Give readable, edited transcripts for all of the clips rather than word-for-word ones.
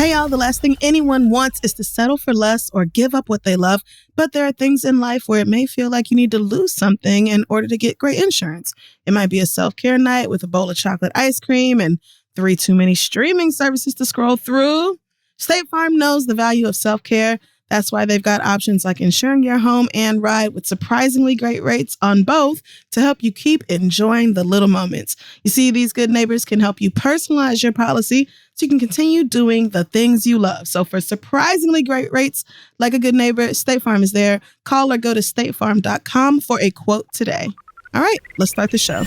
Hey y'all, the last thing anyone wants is to settle for less or give up what they love, but there are things in life where it may feel like you need to lose something in order to get great insurance. It might be a self-care night with a bowl of chocolate ice cream and 3 too many streaming services to scroll through. State Farm knows the value of self-care. That's why they've got options like insuring your home and ride with surprisingly great rates on both to help you keep enjoying the little moments. You see, these good neighbors can help you personalize your policy so you can continue doing the things you love. So for surprisingly great rates, like a good neighbor, State Farm is there. Call or go to statefarm.com for a quote today. All right, let's start the show.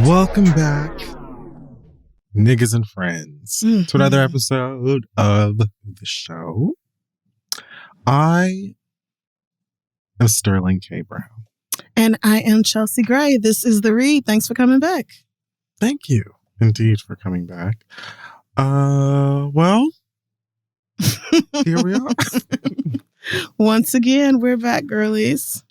Welcome back, niggas and friends, to another episode of the show. I am Sterling K. Brown. And I am Chelsea Gray. This is The Read. Thanks for coming back. Thank you, indeed, for coming back. Well, here we are. Once again, we're back, girlies.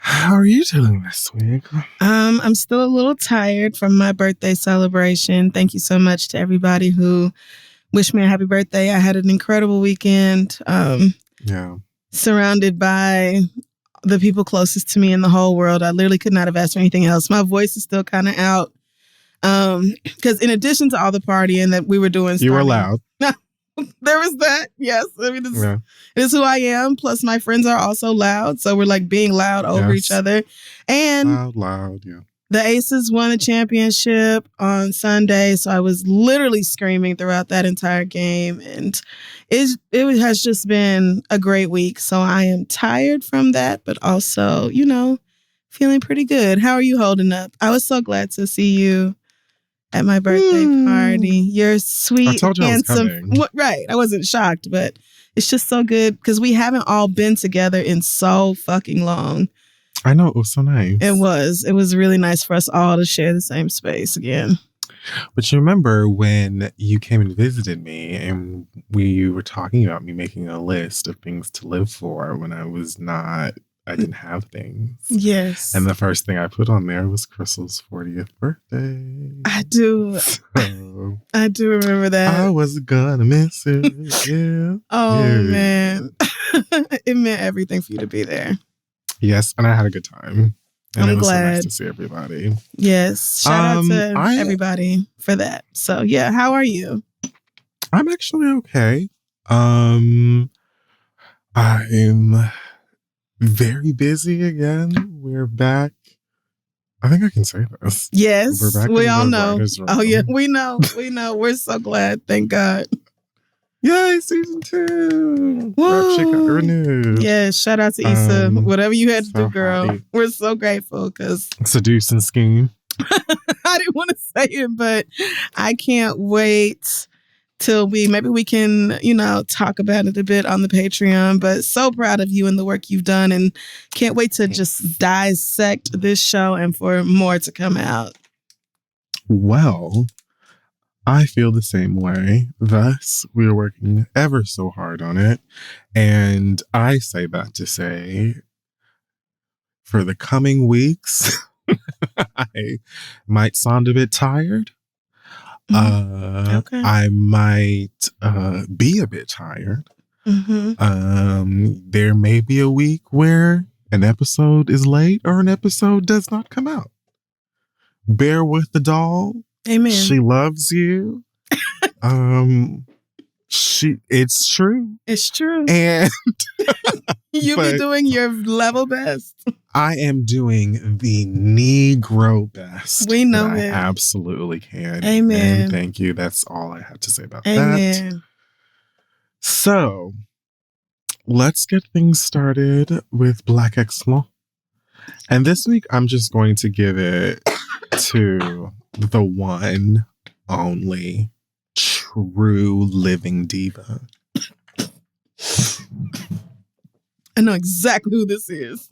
How are you doing this week? I'm still a little tired from my birthday celebration. Thank you so much to everybody who wished me a happy birthday. I had an incredible weekend. Surrounded by the people closest to me in the whole world. I literally could not have asked for anything else. My voice is still kind of out. Because in addition to all the partying that we were doing, you were loud. There was that. Yes. I mean, it is who I am. Plus, my friends are also loud. So we're like being loud over each other. And loud, yeah. The Aces won the championship on Sunday. So I was literally screaming throughout that entire game. And it has just been a great week. So I am tired from that, but also, feeling pretty good. How are you holding up? I was so glad to see you at my birthday party. You're sweet, I told you handsome. I was coming. Right. I wasn't shocked, but it's just so good because we haven't all been together in so fucking long. I know. It was so nice. It was. It was really nice for us all to share the same space again. But you remember when you came and visited me and we were talking about me making a list of things to live for when I didn't have things. Yes. And the first thing I put on there was Crystal's 40th birthday. I do. So I do remember that. I was gonna miss it. Yeah. Man. It meant everything for you to be there. Yes. And I had a good time. And I'm it was glad. so nice to see everybody. Yes. Shout out to everybody for that. So, yeah. How are you? I'm actually okay. I'm very busy again. We're back. I think I can say this. Yes, we're back. We all know. Oh yeah, we know. We're so glad. Thank God. Yay, season 2. Woo. Shit got renewed. Yeah, shout out to Issa. Whatever you had to do, girl. Happy. We're so grateful because Seduce and scheme. I didn't want to say it, but I can't wait till maybe we can, talk about it a bit on the Patreon. But so proud of you and the work you've done and can't wait to just dissect this show and for more to come out. Well, I feel the same way. Thus, we are working ever so hard on it. And I say that to say, for the coming weeks, I might sound a bit tired. Okay. I might be a bit tired. There may be a week where an episode is late or an episode does not come out. Bear with the doll. Amen. She loves you. It's true. It's true. And you be doing your level best. I am doing the Negro best. We know that it. I absolutely can. Amen. And thank you. That's all I have to say about Amen. that. So, let's get things started with Black Excellence. And this week, I'm just going to give it to the one, only, true living diva. I know exactly who this is.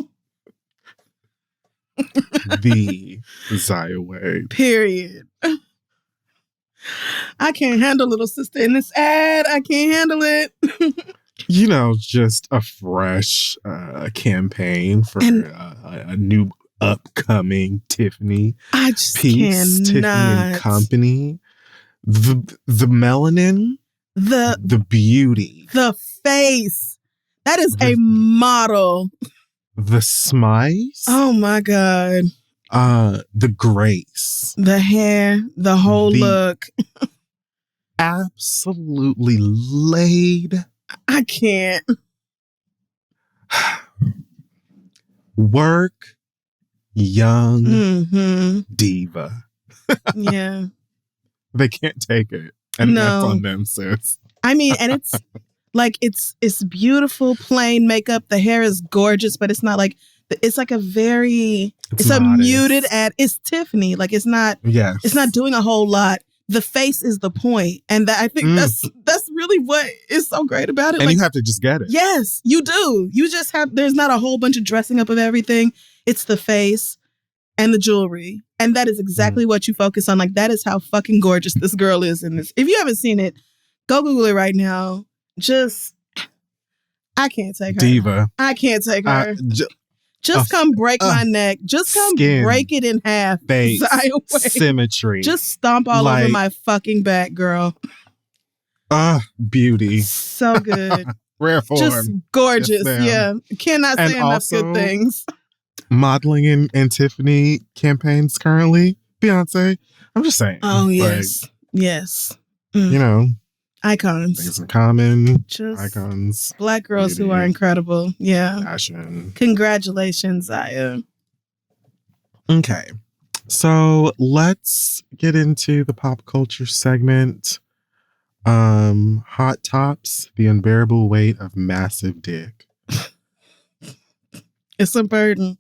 the Zaya Wade. Period. I can't handle little sister in this ad. I can't handle it. You know, just a fresh campaign for a new upcoming Tiffany I just piece. cannot. Tiffany and Company. The melanin. The beauty. The face. That is a model. The smize. Oh my God. The grace. The hair. The whole look. Absolutely laid. I can't. Work. Young. Mm-hmm. Diva. Yeah. They can't take it. And that's on them, sis. I mean, and it's like, it's beautiful, plain makeup. The hair is gorgeous, but it's not like, it's like a very, it's a muted ad. It's Tiffany. Like, it's not doing a whole lot. The face is the point. And I think that's really what is so great about it. And like, you have to just get it. Yes, you do. You just have, there's not a whole bunch of dressing up of everything. It's the face and the jewelry. And that is exactly what you focus on. Like, that is how fucking gorgeous this girl is in this. If you haven't seen it, go Google it right now. Just, I can't take her. Diva. I can't take her. Just come break my neck. Just come break it in half. Face, symmetry. Just stomp all over my fucking back, girl. Beauty. So good. Rare form. Just gorgeous. Yes, Cannot say enough good things. Modeling in Tiffany campaigns currently. Beyonce. I'm just saying. Oh, yes. Yes. You know. Icons. Things in common. Just icons. Black girls who are incredible. Yeah. Fashion. Congratulations, Zaya. Okay. So let's get into the pop culture segment. Hot tops, the unbearable weight of massive dick. It's a burden.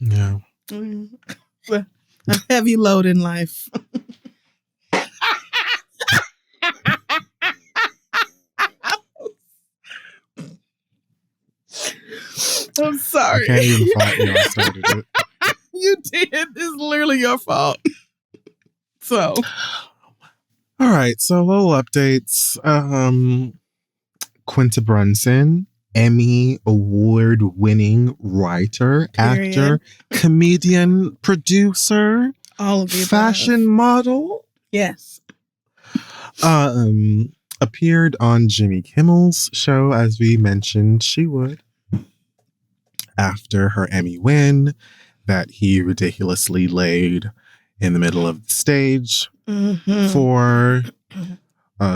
Yeah. A heavy load in life. I'm sorry. I can't even fight you. I started it. You did. It's literally your fault. So. All right. So little updates. Quinta Brunson, Emmy award-winning writer, actor, comedian, producer, all of the fashion model. Yes. Appeared on Jimmy Kimmel's show, as we mentioned she would, after her Emmy win that he ridiculously laid in the middle of the stage for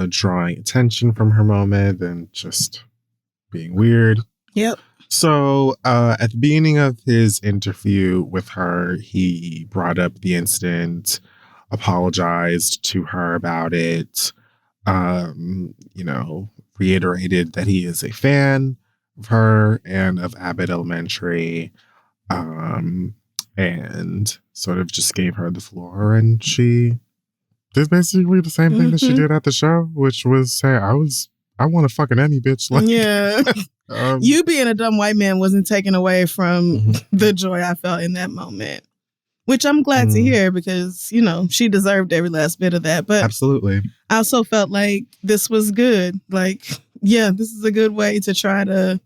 drawing attention from her moment and just being weird. Yep. So at the beginning of his interview with her, he brought up the incident, apologized to her about it, reiterated that he is a fan of her and of Abbott Elementary, and sort of just gave her the floor, and she did basically the same thing that she did at the show, which was say, I want a fucking Emmy, bitch. Like, yeah. You being a dumb white man wasn't taken away from the joy I felt in that moment, which I'm glad to hear because, she deserved every last bit of that. But absolutely. I also felt like this was good. Like, yeah, this is a good way to try to,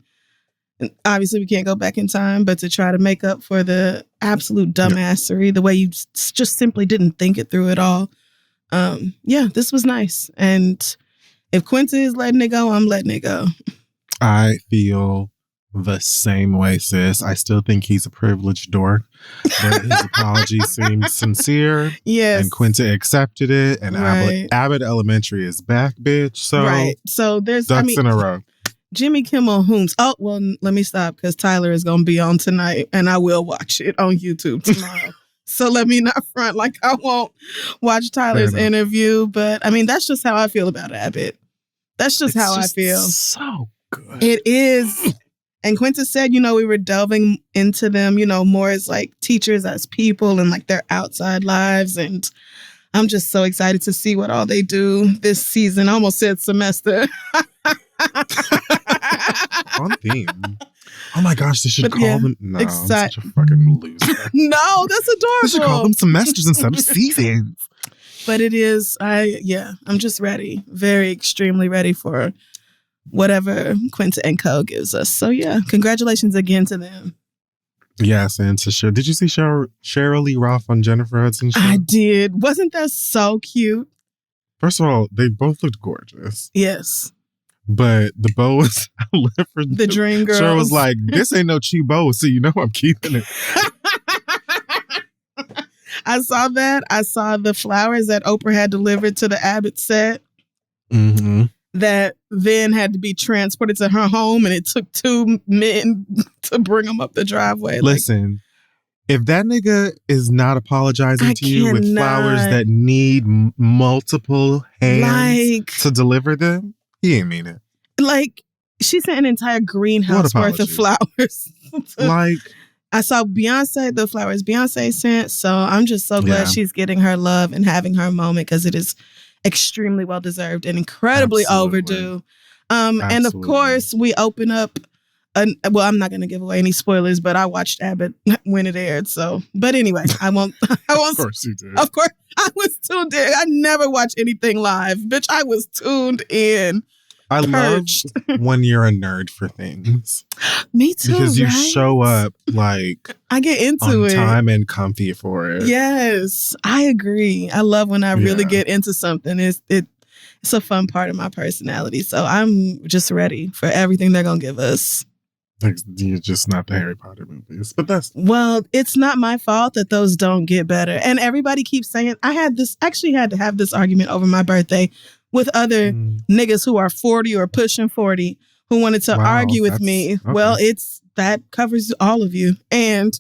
obviously we can't go back in time, but to try to make up for the absolute dumbassery, the way you just simply didn't think it through at all. This was nice. And if Quinta is letting it go, I'm letting it go. I feel the same way, sis. I still think he's a privileged dork, but his apology seemed sincere. Yes. And Quinta accepted it. And Abbott Elementary is back, bitch. So there's ducks in a row. Jimmy Kimmel Hooms. Oh, well, let me stop because Tyler is going to be on tonight and I will watch it on YouTube tomorrow. So let me not front like I won't watch Tyler's interview. But I mean, that's just how I feel about Abbott. That's just how I feel. So good. It is. And Quinta said, we were delving into them, more as like teachers, as people and like their outside lives. And I'm just so excited to see what all they do this season. I almost said semester. On theme. Oh my gosh, they should call them. No, I'm such a fucking loser. No, that's adorable. They should call them semesters instead of seasons. But it is, I'm just ready. Very extremely ready for whatever Quinta and Co. gives us. So yeah, congratulations again to them. Yes, and to Cheryl. Did you see Cheryl Lee Roth on Jennifer Hudson's show? I did. Wasn't that so cute? First of all, they both looked gorgeous. Yes. But the bow was the dream girl. Cheryl was like, this ain't no cheap bow, so you know I'm keeping it. I saw that. I saw the flowers that Oprah had delivered to the Abbott set. Mm-hmm. That then had to be transported to her home, and it took 2 men to bring them up the driveway. Listen, if that nigga is not apologizing to you with flowers that need multiple hands to deliver them, he ain't mean it. Like, she sent an entire greenhouse worth of flowers. I saw the flowers Beyonce sent, so I'm just so glad she's getting her love and having her moment, because it is extremely well deserved and incredibly overdue. And of course, we open up. I'm not going to give away any spoilers, but I watched Abbott when it aired. So, but anyway, I won't. Of course you did. Of course, I was tuned in. I never watch anything live, bitch. I was tuned in. I love when you're a nerd for things. Me too. Because you show up like I get into it, time and comfy for it. Yes, I agree. I love when I really get into something. It's a fun part of my personality. So I'm just ready for everything they're gonna give us. You're just not the Harry Potter movies, but it's not my fault that those don't get better. And everybody keeps saying I had to have this argument over my birthday with other niggas who are 40 or pushing 40 who wanted to argue with me. Okay. Well, that covers all of you. And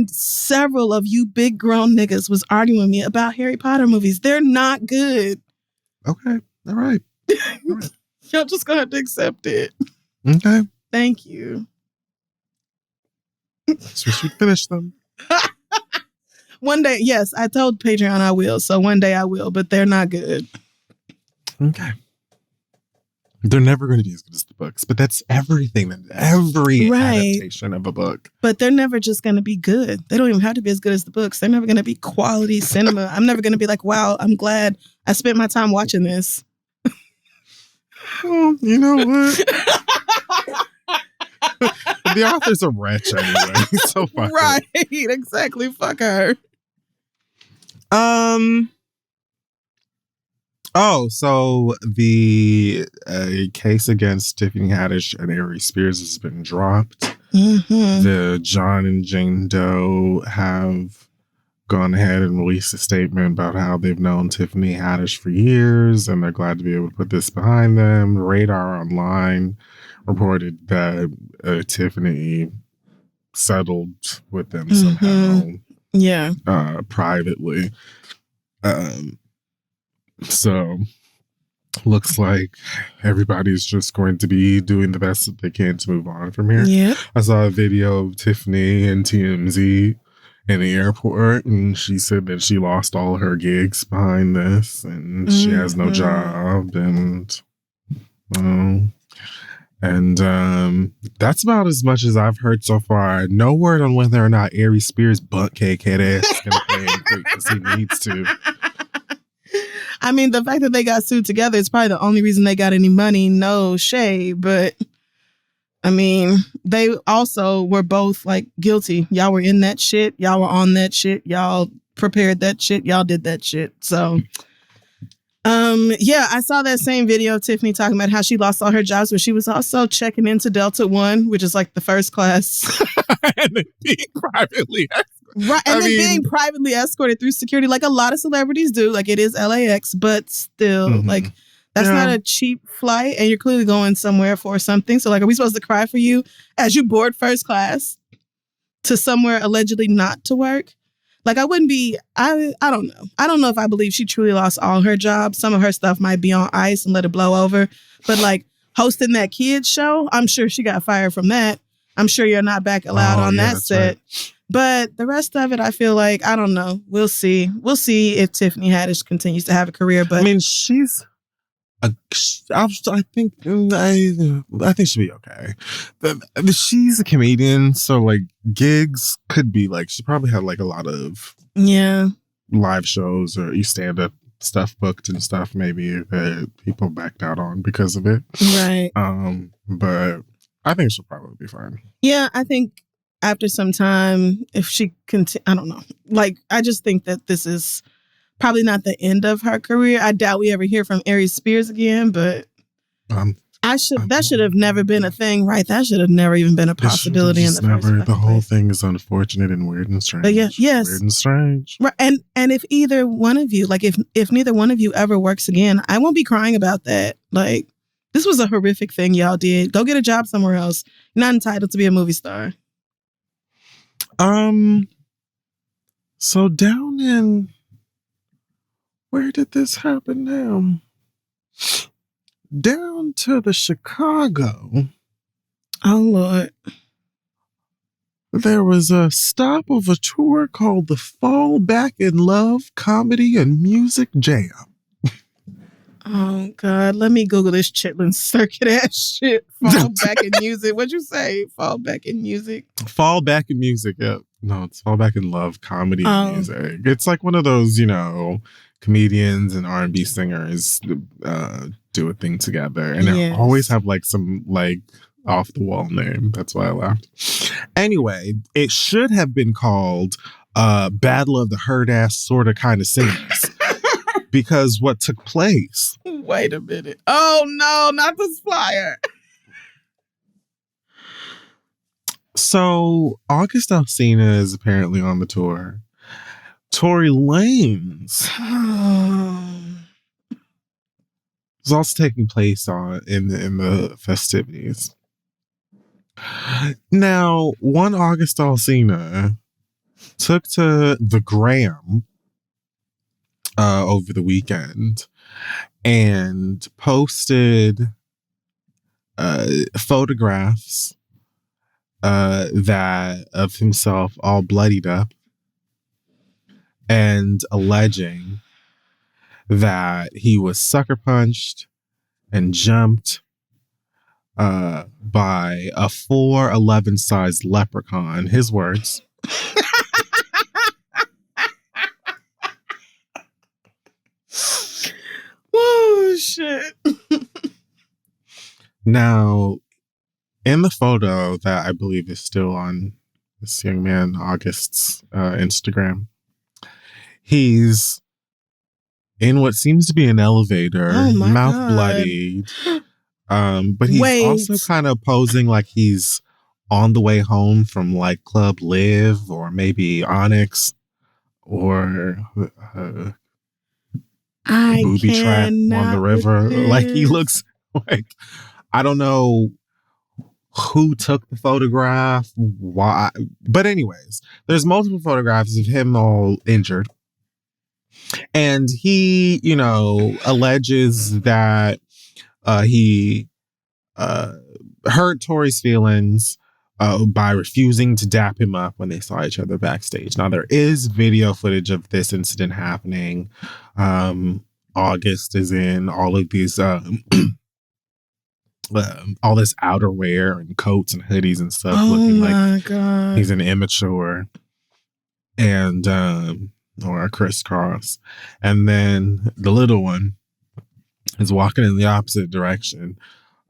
several of you big grown niggas was arguing with me about Harry Potter movies. They're not good. Okay. All right. Y'all just gonna have to accept it. Okay. Thank you. So we should finish them. One day, yes, I told Patreon I will. So one day I will, but they're not good. Okay. They're never going to be as good as the books, but that's everything. Every adaptation of a book. But they're never just going to be good. They don't even have to be as good as the books. They're never going to be quality cinema. I'm never going to be like, wow, I'm glad I spent my time watching this. Well, you know what? The author's a wretch anyway. So fuck her. Exactly. Fuck her. So the case against Tiffany Haddish and Aries Spears has been dropped. Mm-hmm. The John and Jane Doe have gone ahead and released a statement about how they've known Tiffany Haddish for years and they're glad to be able to put this behind them. Radar Online reported that Tiffany settled with them somehow. Yeah. Privately. So looks like everybody's just going to be doing the best that they can to move on from here. Yeah. I saw a video of Tiffany and TMZ in the airport, and she said that she lost all her gigs behind this, and she has no job, and that's about as much as I've heard so far. No word on whether or not Aries Spears' butt cake head ass is going to play in because he needs to. I mean, the fact that they got sued together is probably the only reason they got any money. No shade, but I mean, they also were both like guilty. Y'all were in that shit. Y'all were on that shit. Y'all prepared that shit. Y'all did that shit. So, yeah, I saw that same video of Tiffany talking about how she lost all her jobs, but she was also checking into Delta One, which is like the first class. And then being privately right, and being privately escorted through security, like a lot of celebrities do. Like, it is LAX, but still, like, that's not a cheap flight, and you're clearly going somewhere for something. So, like, are we supposed to cry for you as you board first class to somewhere allegedly not to work? Like, I wouldn't be, I don't know. I don't know if I believe she truly lost all her jobs. Some of her stuff might be on ice and let it blow over. But, like, hosting that kids show, I'm sure she got fired from that. I'm sure you're not back allowed on that set. Right. But the rest of it, I feel like, I don't know. We'll see. We'll see if Tiffany Haddish continues to have a career. But I mean, she's I think she'll be okay. She's a comedian, so like gigs could be like she probably had like a lot of live shows or stand up stuff booked and stuff maybe that people backed out on because of it. Right. But I think she'll probably be fine. Yeah, I think after some time, if she I don't know. Like, I just think that this is probably not the end of her career. I doubt we ever hear from Aries Spears again, but that should have never been a thing, right? That should have never even been a possibility in the first place. The whole thing is unfortunate and weird and strange. But yes. Weird and strange. Right. And if either one of you, like if neither one of you ever works again, I won't be crying about that. Like, this was a horrific thing y'all did. Go get a job somewhere else. You're not entitled to be a movie star. So down in, where did this happen now? Down to the Chicago. Oh, Lord. There was a stop of a tour called the Fall Back in Love Comedy and Music Jam. Oh, God. Let me Google this chitlin circuit ass shit. Fall Back in Music. What'd you say? Fall Back in Music? Fall Back in Music, yeah. No, it's Fall Back in Love Comedy and Music. It's like one of those, comedians and R&B singers do a thing together. And they always have like some like off the wall name. That's why I laughed. Anyway, it should have been called Battle of the Herd Ass Sorta Kinda Singers. Because what took place. Wait a minute. Oh no, not this flyer. So August Alsina is apparently on the tour. Tory Lanez is also taking place in the festivities. Now, one August Alsina took to the gram over the weekend and posted photographs that of himself all bloodied up and alleging that he was sucker punched and jumped by a 4'11" sized leprechaun. His words. Whoa, shit. Now, in the photo that I believe is still on this young man August's Instagram, he's in what seems to be an elevator, mouth bloodied. But he's also kind of posing like he's on the way home from like Club Live or maybe Onyx or Booby Trap on the river. Like he looks like, I don't know who took the photograph, why. But anyways, there's multiple photographs of him all injured. And he, alleges that he hurt Tory's feelings by refusing to dap him up when they saw each other backstage. Now, there is video footage of this incident happening. August is in all of these all this outerwear and coats and hoodies and stuff, looking like he's an immature and or a crisscross. And then the little one is walking in the opposite direction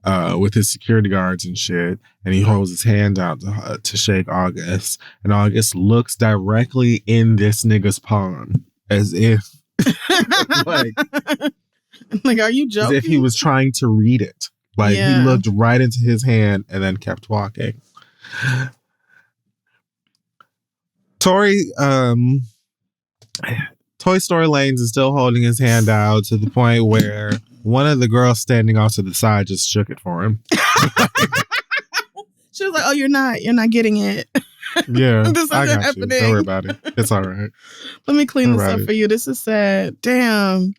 with his security guards and shit, and he holds his hand out to shake August, and August looks directly in this nigga's palm as if like are you joking? As if he was trying to read it. Like, he looked right into his hand and then kept walking. Toy Story Lanez is still holding his hand out to the point where one of the girls standing off to the side just shook it for him. She was like, "Oh, you're not getting it." Yeah, this isn't I got happening. you. Don't worry about it. It's all right. Let me clean this up for you. This is sad. Damn.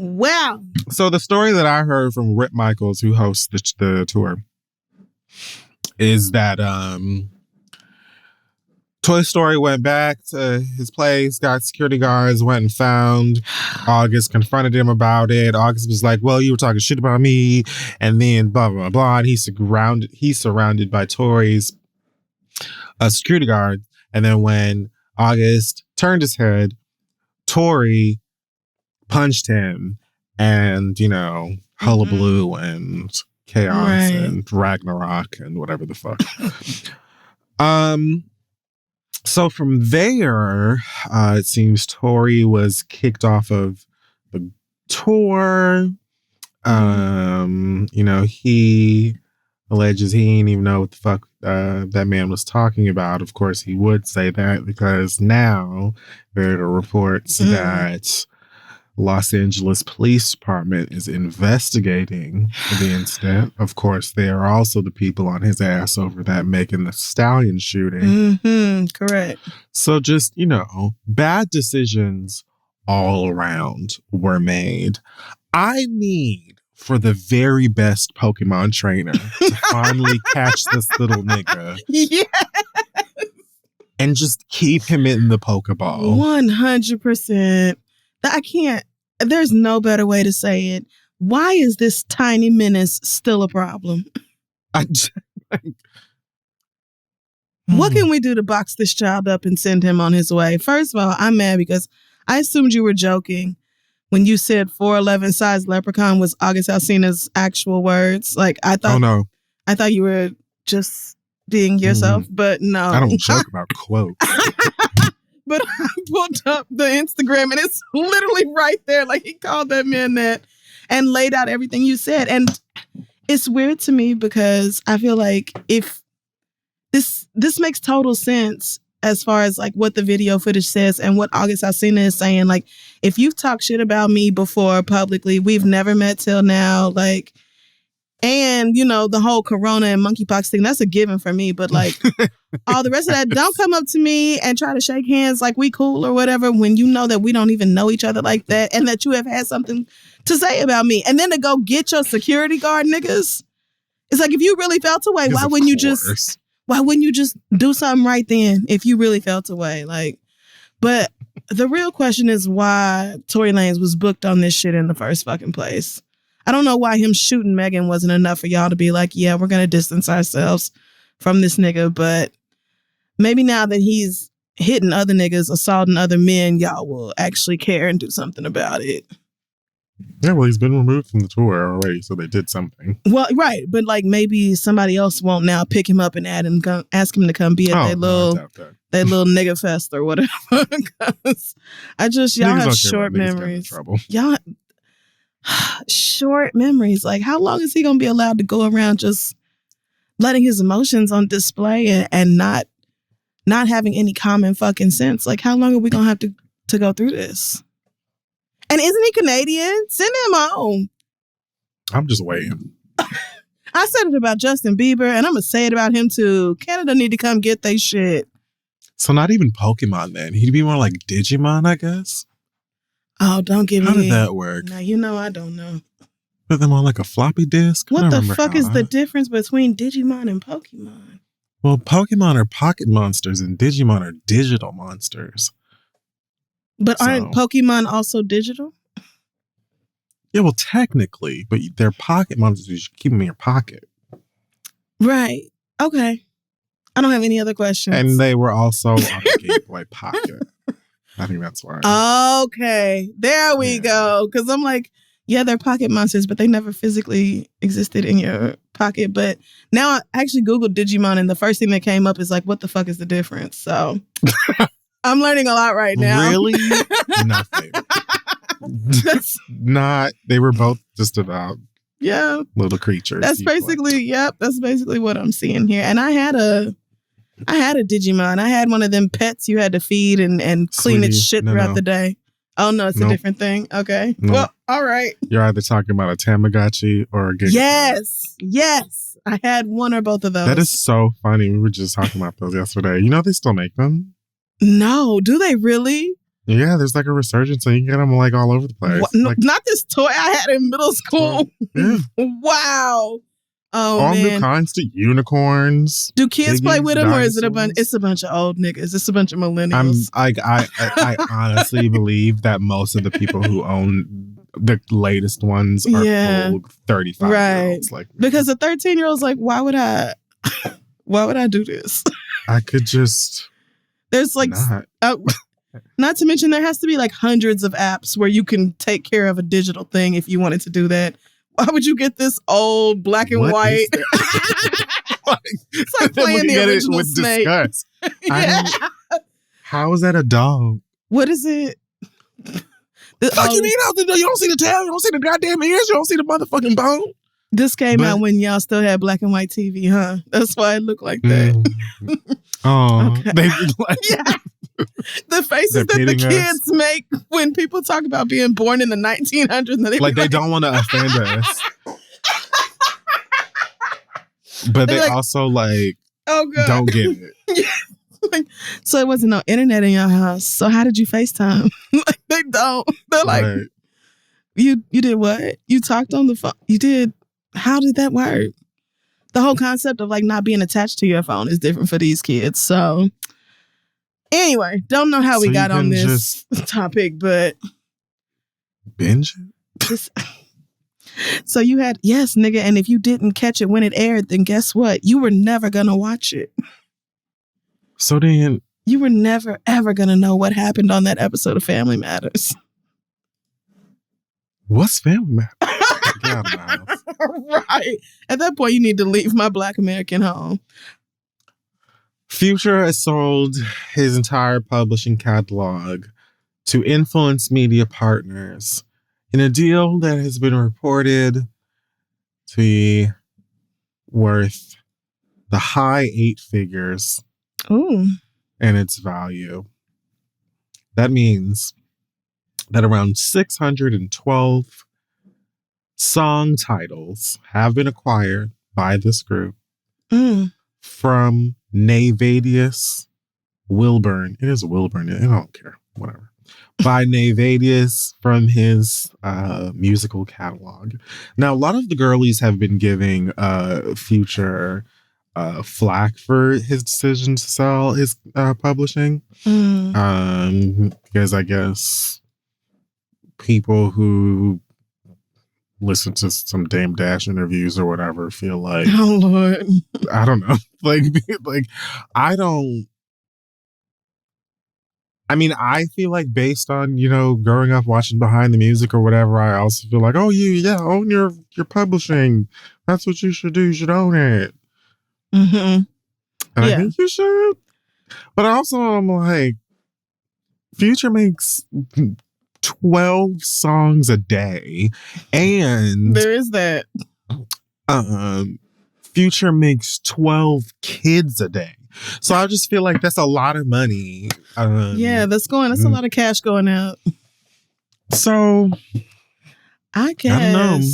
Wow. So the story that I heard from Rip Michaels, who hosts the tour, is that Toy Story went back to his place, got security guards, went and found August, confronted him about it. August was like, well, you were talking shit about me. And then blah, blah, blah. And he's surrounded by Tory's security guard. And then when August turned his head, Tory punched him and, hullabaloo and chaos and Ragnarok and whatever the fuck. So from there, it seems Tory was kicked off of the tour. He alleges he didn't even know what the fuck that man was talking about. Of course, he would say that because now there are reports that Los Angeles Police Department is investigating the incident. Of course, they are also the people on his ass over that Megan Thee Stallion shooting. Correct. So just, bad decisions all around were made. I need for the very best Pokemon trainer to finally catch this little nigga. Yes. And just keep him in the Pokeball. 100%. I can't. There's no better way to say it. Why is this tiny menace still a problem? What can we do to box this child up and send him on his way? First of all, I'm mad because I assumed you were joking when you said 4'11" size leprechaun was August Alsina's actual words. Like, I thought. Oh, no. I thought you were just being yourself, but no. I don't joke about quotes. But I pulled up the Instagram and it's literally right there. Like, he called that man that and laid out everything you said. And it's weird to me because I feel like if this makes total sense as far as like what the video footage says and what August Alsina is saying. Like, if you've talked shit about me before publicly, we've never met till now. Like, and, the whole corona and monkeypox thing, that's a given for me. But, like, all the rest of that, don't come up to me and try to shake hands like we cool or whatever when you know that we don't even know each other like that and that you have had something to say about me. And then to go get your security guard niggas. It's like, if you really felt away, why wouldn't you just do something right then if you really felt away? Like, but the real question is why Tory Lanez was booked on this shit in the first fucking place. I don't know why him shooting Megan wasn't enough for y'all to be like, yeah, we're going to distance ourselves from this nigga. But maybe now that he's hitting other niggas, assaulting other men, y'all will actually care and do something about it. Yeah, well, he's been removed from the tour already, so they did something. Well, right. But like maybe somebody else won't now pick him up and ask him to come be at their little nigga fest or whatever. Because y'all have short memories. Y'all short memories. Like, how long is he gonna be allowed to go around just letting his emotions on display and not having any common fucking sense? Like, how long are we gonna have to go through this? And isn't he Canadian? Send him home. I'm just waiting. I said it about Justin Bieber, and I'm gonna say it about him too. Canada need to come get they shit. So not even Pokemon then. He'd be more like Digimon, I guess. Oh, don't give me. How did that work? Now, I don't know. Put them on like a floppy disk? What the fuck is the difference between Digimon and Pokemon? Well, Pokemon are pocket monsters and Digimon are digital monsters. But aren't Pokemon also digital? Yeah, well, technically, but they're pocket monsters. You should keep them in your pocket. Right. Okay. I don't have any other questions. And they were also on the Game Boy Pocket. I think that's why. Okay. There we go. Because I'm like, yeah, they're pocket monsters, but they never physically existed in your pocket. But now I actually Googled Digimon, and the first thing that came up is like, what the fuck is the difference? So I'm learning a lot right now. Really? Nothing. They were both just about little creatures. That's basically what I'm seeing here. And I had a Digimon. I had one of them pets you had to feed and clean its shit throughout the day. Oh, no, it's a different thing. Okay. Nope. Well, all right. You're either talking about a Tamagotchi or a Giga. Yes. I had one or both of those. That is so funny. We were just talking about those yesterday. You know they still make them? No. Do they really? Yeah, there's like a resurgence, so you can get them like all over the place. Not this toy I had in middle school. Yeah. Wow. Oh All new man, kinds of unicorns. do kids play piggies, with them, or is it a bunch? dinosaurs. It's a bunch of old niggas. It's a bunch of I'm millennials. I honestly believe that most of the people who own the latest ones are Yeah. full 35-year-olds like me. Because a 13-year-old's like, why would I do this? I could just There's like, not to mention there has to be like hundreds of apps where you can take care of a digital thing if you wanted to do that. Why would you get this old black and white? It's like playing the original Snake. Yeah. How is that a dog? What is it? Fuck you mean out the door? You don't see the tail? You don't see the goddamn ears? You don't see the motherfucking bone? This came out when y'all still had black and white TV, huh? That's why it looked like that. Oh, Okay. they like, yeah. The faces that the kids make when people talk about being born in the 1900s. Like they don't want to offend us. But they also like, oh God, don't get it. Like, so it wasn't no internet in your house. So how did you FaceTime? Like they don't. They're like, Right. you did what? You talked on the phone. You did. How did that work? The whole concept of like not being attached to your phone is different for these kids. So anyway, don't know how we got on this topic, but binge it. So you had, yes, nigga, and if you didn't catch it when it aired, then guess what? You were never gonna watch it. So then you were never ever gonna know what happened on that episode of Family Matters. What's Family Matters? Get out of my house. Right. At that point, you need to leave my Black American home. Future has sold his entire publishing catalog to Influence Media Partners in a deal that has been reported to be worth the high 8 figures in its value. That means that around 612 song titles have been acquired by this group from Navadius Wilburn. It is Wilburn. I don't care. Whatever. By Navadius from his musical catalog. Now, a lot of the girlies have been giving Future flack for his decision to sell his publishing. Because I guess people who listen to some Dame Dash interviews or whatever feel like, oh Lord, I don't know, like I feel like based on, growing up watching Behind the Music or whatever, I also feel like, oh, own your publishing. That's what you should do. You should own it. And I think you should. But also I'm like, Future makes 12 songs a day, and there is that. Future makes 12 kids a day. So I just feel like that's a lot of money. That's a lot of cash going out. So I guess. I don't know.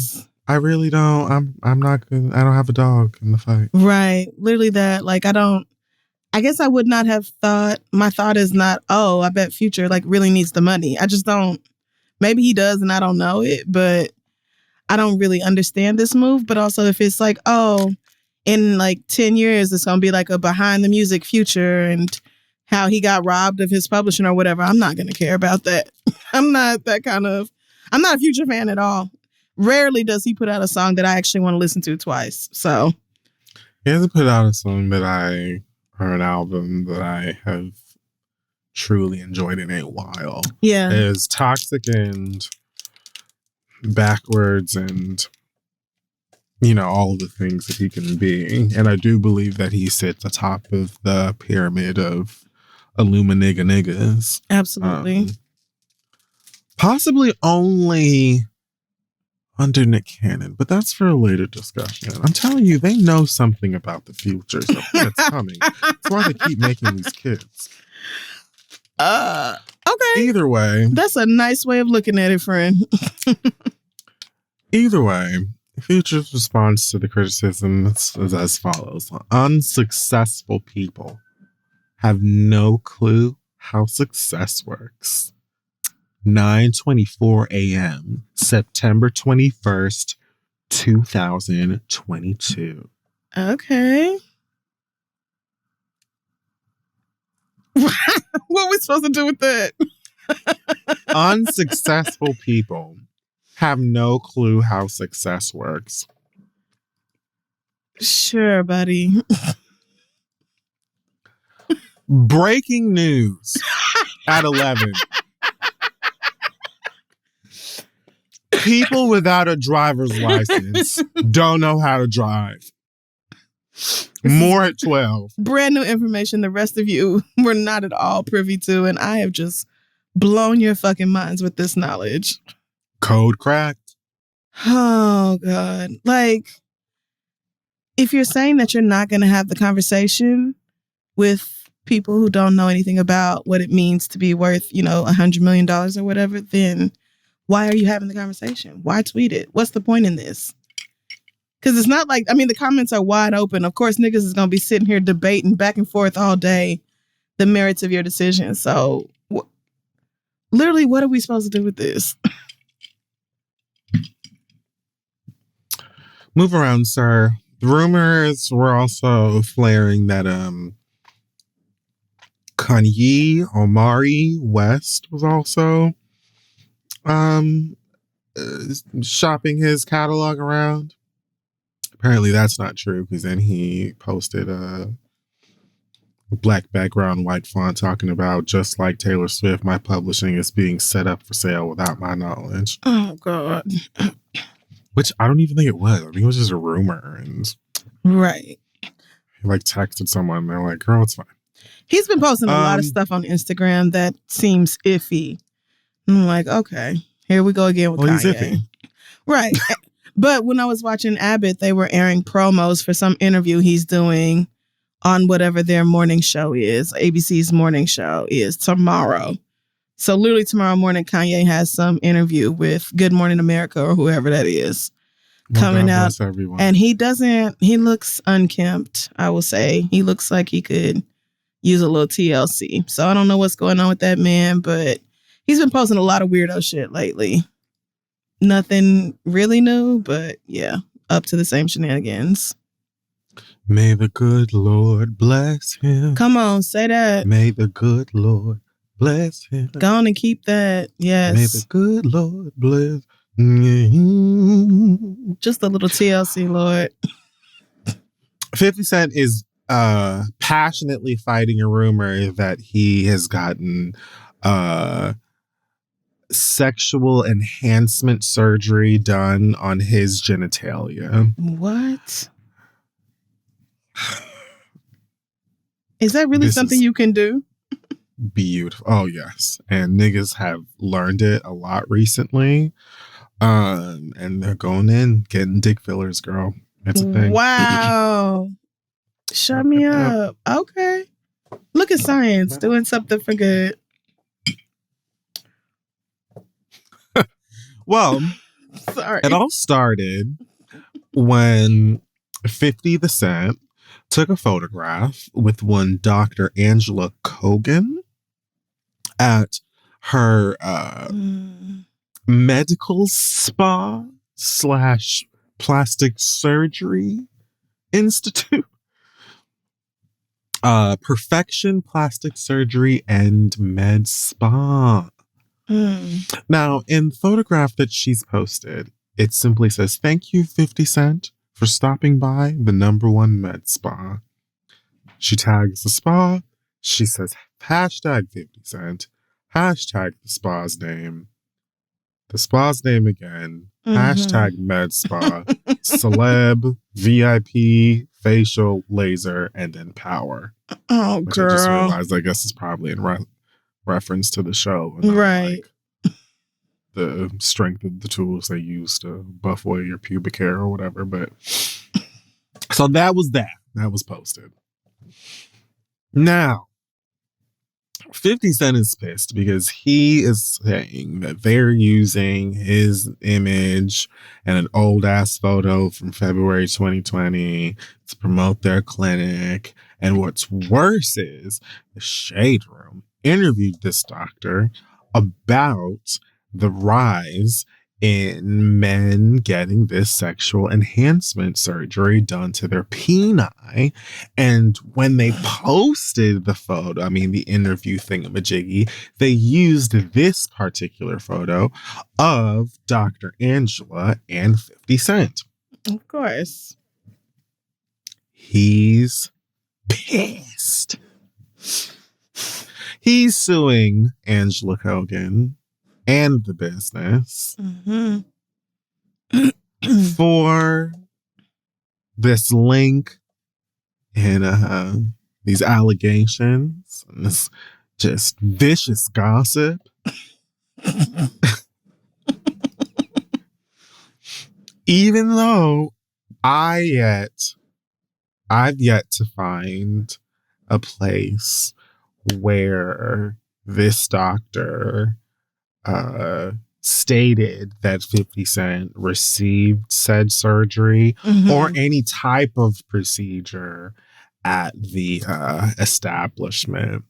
I really don't. I'm not gonna. I don't have a dog in the fight. Right. Literally that. Like I guess I would not have thought. My thought is not, oh, I bet Future like really needs the money. I just don't. Maybe he does and I don't know it, but I don't really understand this move. But also if it's like, oh, in like 10 years, it's going to be like a Behind the Music Future and how he got robbed of his publishing or whatever. I'm not going to care about that. I'm not a Future fan at all. Rarely does he put out a song that I actually want to listen to twice. So he hasn't put out a song or an album that I have truly enjoyed in a while. Yeah. As toxic and backwards and all of the things that he can be. And I do believe that he sits atop of the pyramid of Illuminigga niggas. Absolutely. Possibly only under Nick Cannon, but that's for a later discussion. I'm telling you, they know something about the future that's coming. That's why they keep making these kids. Okay. Either way. That's a nice way of looking at it, friend. Either way, Future's response to the criticism is as follows. Unsuccessful people have no clue how success works. 9:24 a.m., September 21st, 2022. Okay. What are we supposed to do with that? Unsuccessful people have no clue how success works. Sure, buddy. Breaking news at 11. People without a driver's license don't know how to drive. More at 12. Brand new information the rest of you were not at all privy to, and I have just blown your fucking minds with this knowledge. Code cracked. Oh, God. Like, if you're saying that you're not going to have the conversation with people who don't know anything about what it means to be worth, $100 million or whatever, then why are you having the conversation? Why tweet it? What's the point in this? Because it's not like, the comments are wide open. Of course, niggas is going to be sitting here debating back and forth all day the merits of your decision. So, literally, what are we supposed to do with this? Move around, sir. Rumors were also flaring that Kanye West was also shopping his catalog around. Apparently that's not true, because then he posted a black background, white font talking about, just like Taylor Swift, my publishing is being set up for sale without my knowledge. Oh, God. Which I don't even think it was. I think it was just a rumor. And right. He texted someone and they're like, girl, it's fine. He's been posting a lot of stuff on Instagram that seems iffy. I'm like, okay, here we go again with Kanye. He's iffy. Right. But when I was watching Abbott, they were airing promos for some interview he's doing on whatever their morning show is. ABC's morning show is tomorrow. So literally tomorrow morning, Kanye has some interview with Good Morning America or whoever that is coming out. And he looks unkempt, I will say. He looks like he could use a little TLC. So I don't know what's going on with that man, but he's been posting a lot of weirdo shit lately. Nothing really new, but yeah, up to the same shenanigans. May the good Lord bless him. Come on, say that. May the good Lord bless him. Go on and keep that. Yes. May the good Lord bless him. Just a little TLC, Lord. 50 Cent is passionately fighting a rumor that he has gotten sexual enhancement surgery done on his genitalia. What? Is that really something you can do? Beautiful. Oh, yes. And niggas have learned it a lot recently. And they're going in, getting dick fillers, girl. That's a thing. Wow. Shut me up. Okay. Look at science doing something for good. Well, sorry. It all started when 50 Cent took a photograph with one Dr. Angela Kogan at her medical spa / plastic surgery institute. Perfection Plastic Surgery and Med Spa. Now, in the photograph that she's posted, it simply says, "Thank you, 50 Cent, for stopping by the #1 med spa." She tags the spa. She says, hashtag 50 Cent, hashtag the spa's name. The spa's name again, hashtag med spa, celeb, VIP, facial, laser, and then power. Oh, which girl. I just realized, I guess, is probably in reference to the show. Right. Like the strength of the tools they use to buff away your pubic hair or whatever. But so that was that. That was posted. Now, 50 Cent is pissed because he is saying that they're using his image and an old ass photo from February 2020 to promote their clinic. And what's worse is the Shade Room interviewed this doctor about the rise in men getting this sexual enhancement surgery done to their peni. And when they posted the photo, I mean, the interview thingamajiggy, they used this particular photo of Dr. Angela and 50 Cent. Of course. He's pissed. He's suing Angela Kogan and the business for this link and these allegations and this just vicious gossip. Even though I've yet to find a place where this doctor stated that 50 Cent received said surgery or any type of procedure at the establishment.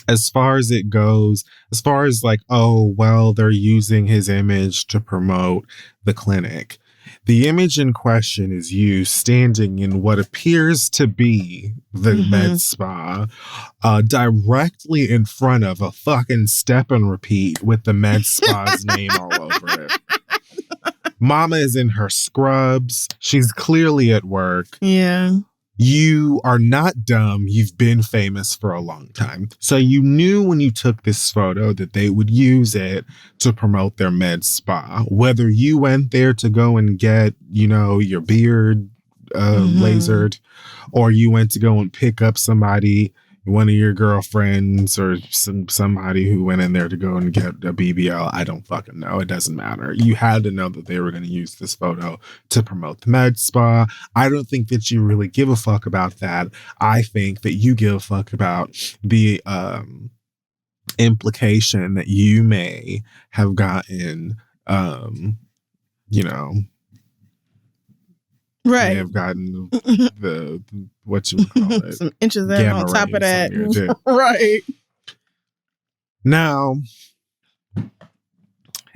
As far as it goes, as far as like, oh, well, they're using his image to promote the clinic. The image in question is you standing in what appears to be the med spa, directly in front of a fucking step and repeat with the med spa's name all over it. Mama is in her scrubs. She's clearly at work. Yeah. You are not dumb. You've been famous for a long time. So you knew when you took this photo that they would use it to promote their med spa. Whether you went there to go and get, you know, your beard lasered, or you went to go and pick up somebody, one of your girlfriends, or somebody who went in there to go and get a BBL. I don't fucking know. It doesn't matter. You had to know that they were going to use this photo to promote the med spa. I don't think that you really give a fuck about that. I think that you give a fuck about the implication that you may have gotten, you know, right. May have gotten the what you would call it, some inches on top of that, right? Now,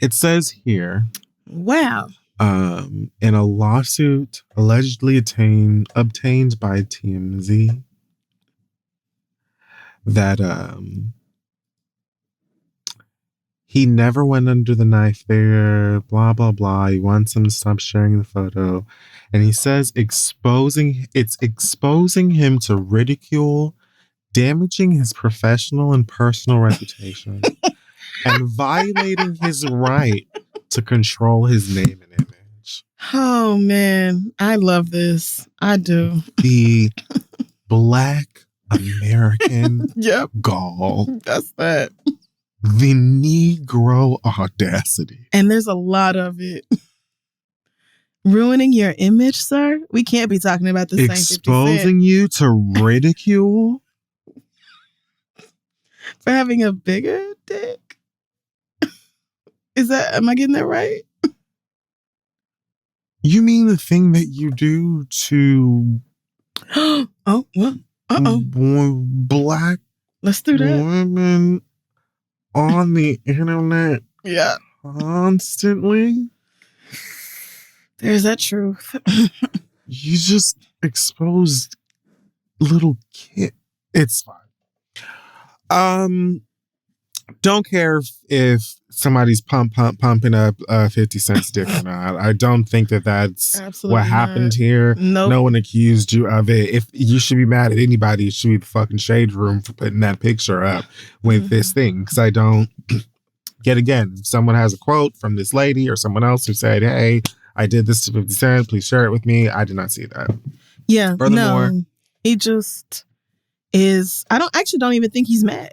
it says here, wow, in a lawsuit allegedly obtained by TMZ, that he never went under the knife there, blah, blah, blah. He wants him to stop sharing the photo. And he says it's exposing him to ridicule, damaging his professional and personal reputation, and violating his right to control his name and image. Oh, man. I love this. I do. The Black American gall. That's that. The Negro audacity. And there's a lot of it. Ruining your image, sir? We can't be talking about the same 50 Cent. Exposing you to ridicule? For having a bigger dick? Am I getting that right? You mean the thing that you do to oh, well, black Let's do that. women on the internet constantly? There's that truth. You just exposed little kid. It's fine. Don't care if somebody's pumping up 50 Cent's dick or not. I don't think that that's absolutely what happened here. Nope. No one accused you of it. If you should be mad at anybody, it should be the fucking Shade Room for putting that picture up with this thing. Because I don't. Yet again, if someone has a quote from this lady or someone else who said, "Hey, I did this to 50 Cent. Please share it with me." I did not see that. Yeah. Furthermore, no, he just is. I don't even think he's mad.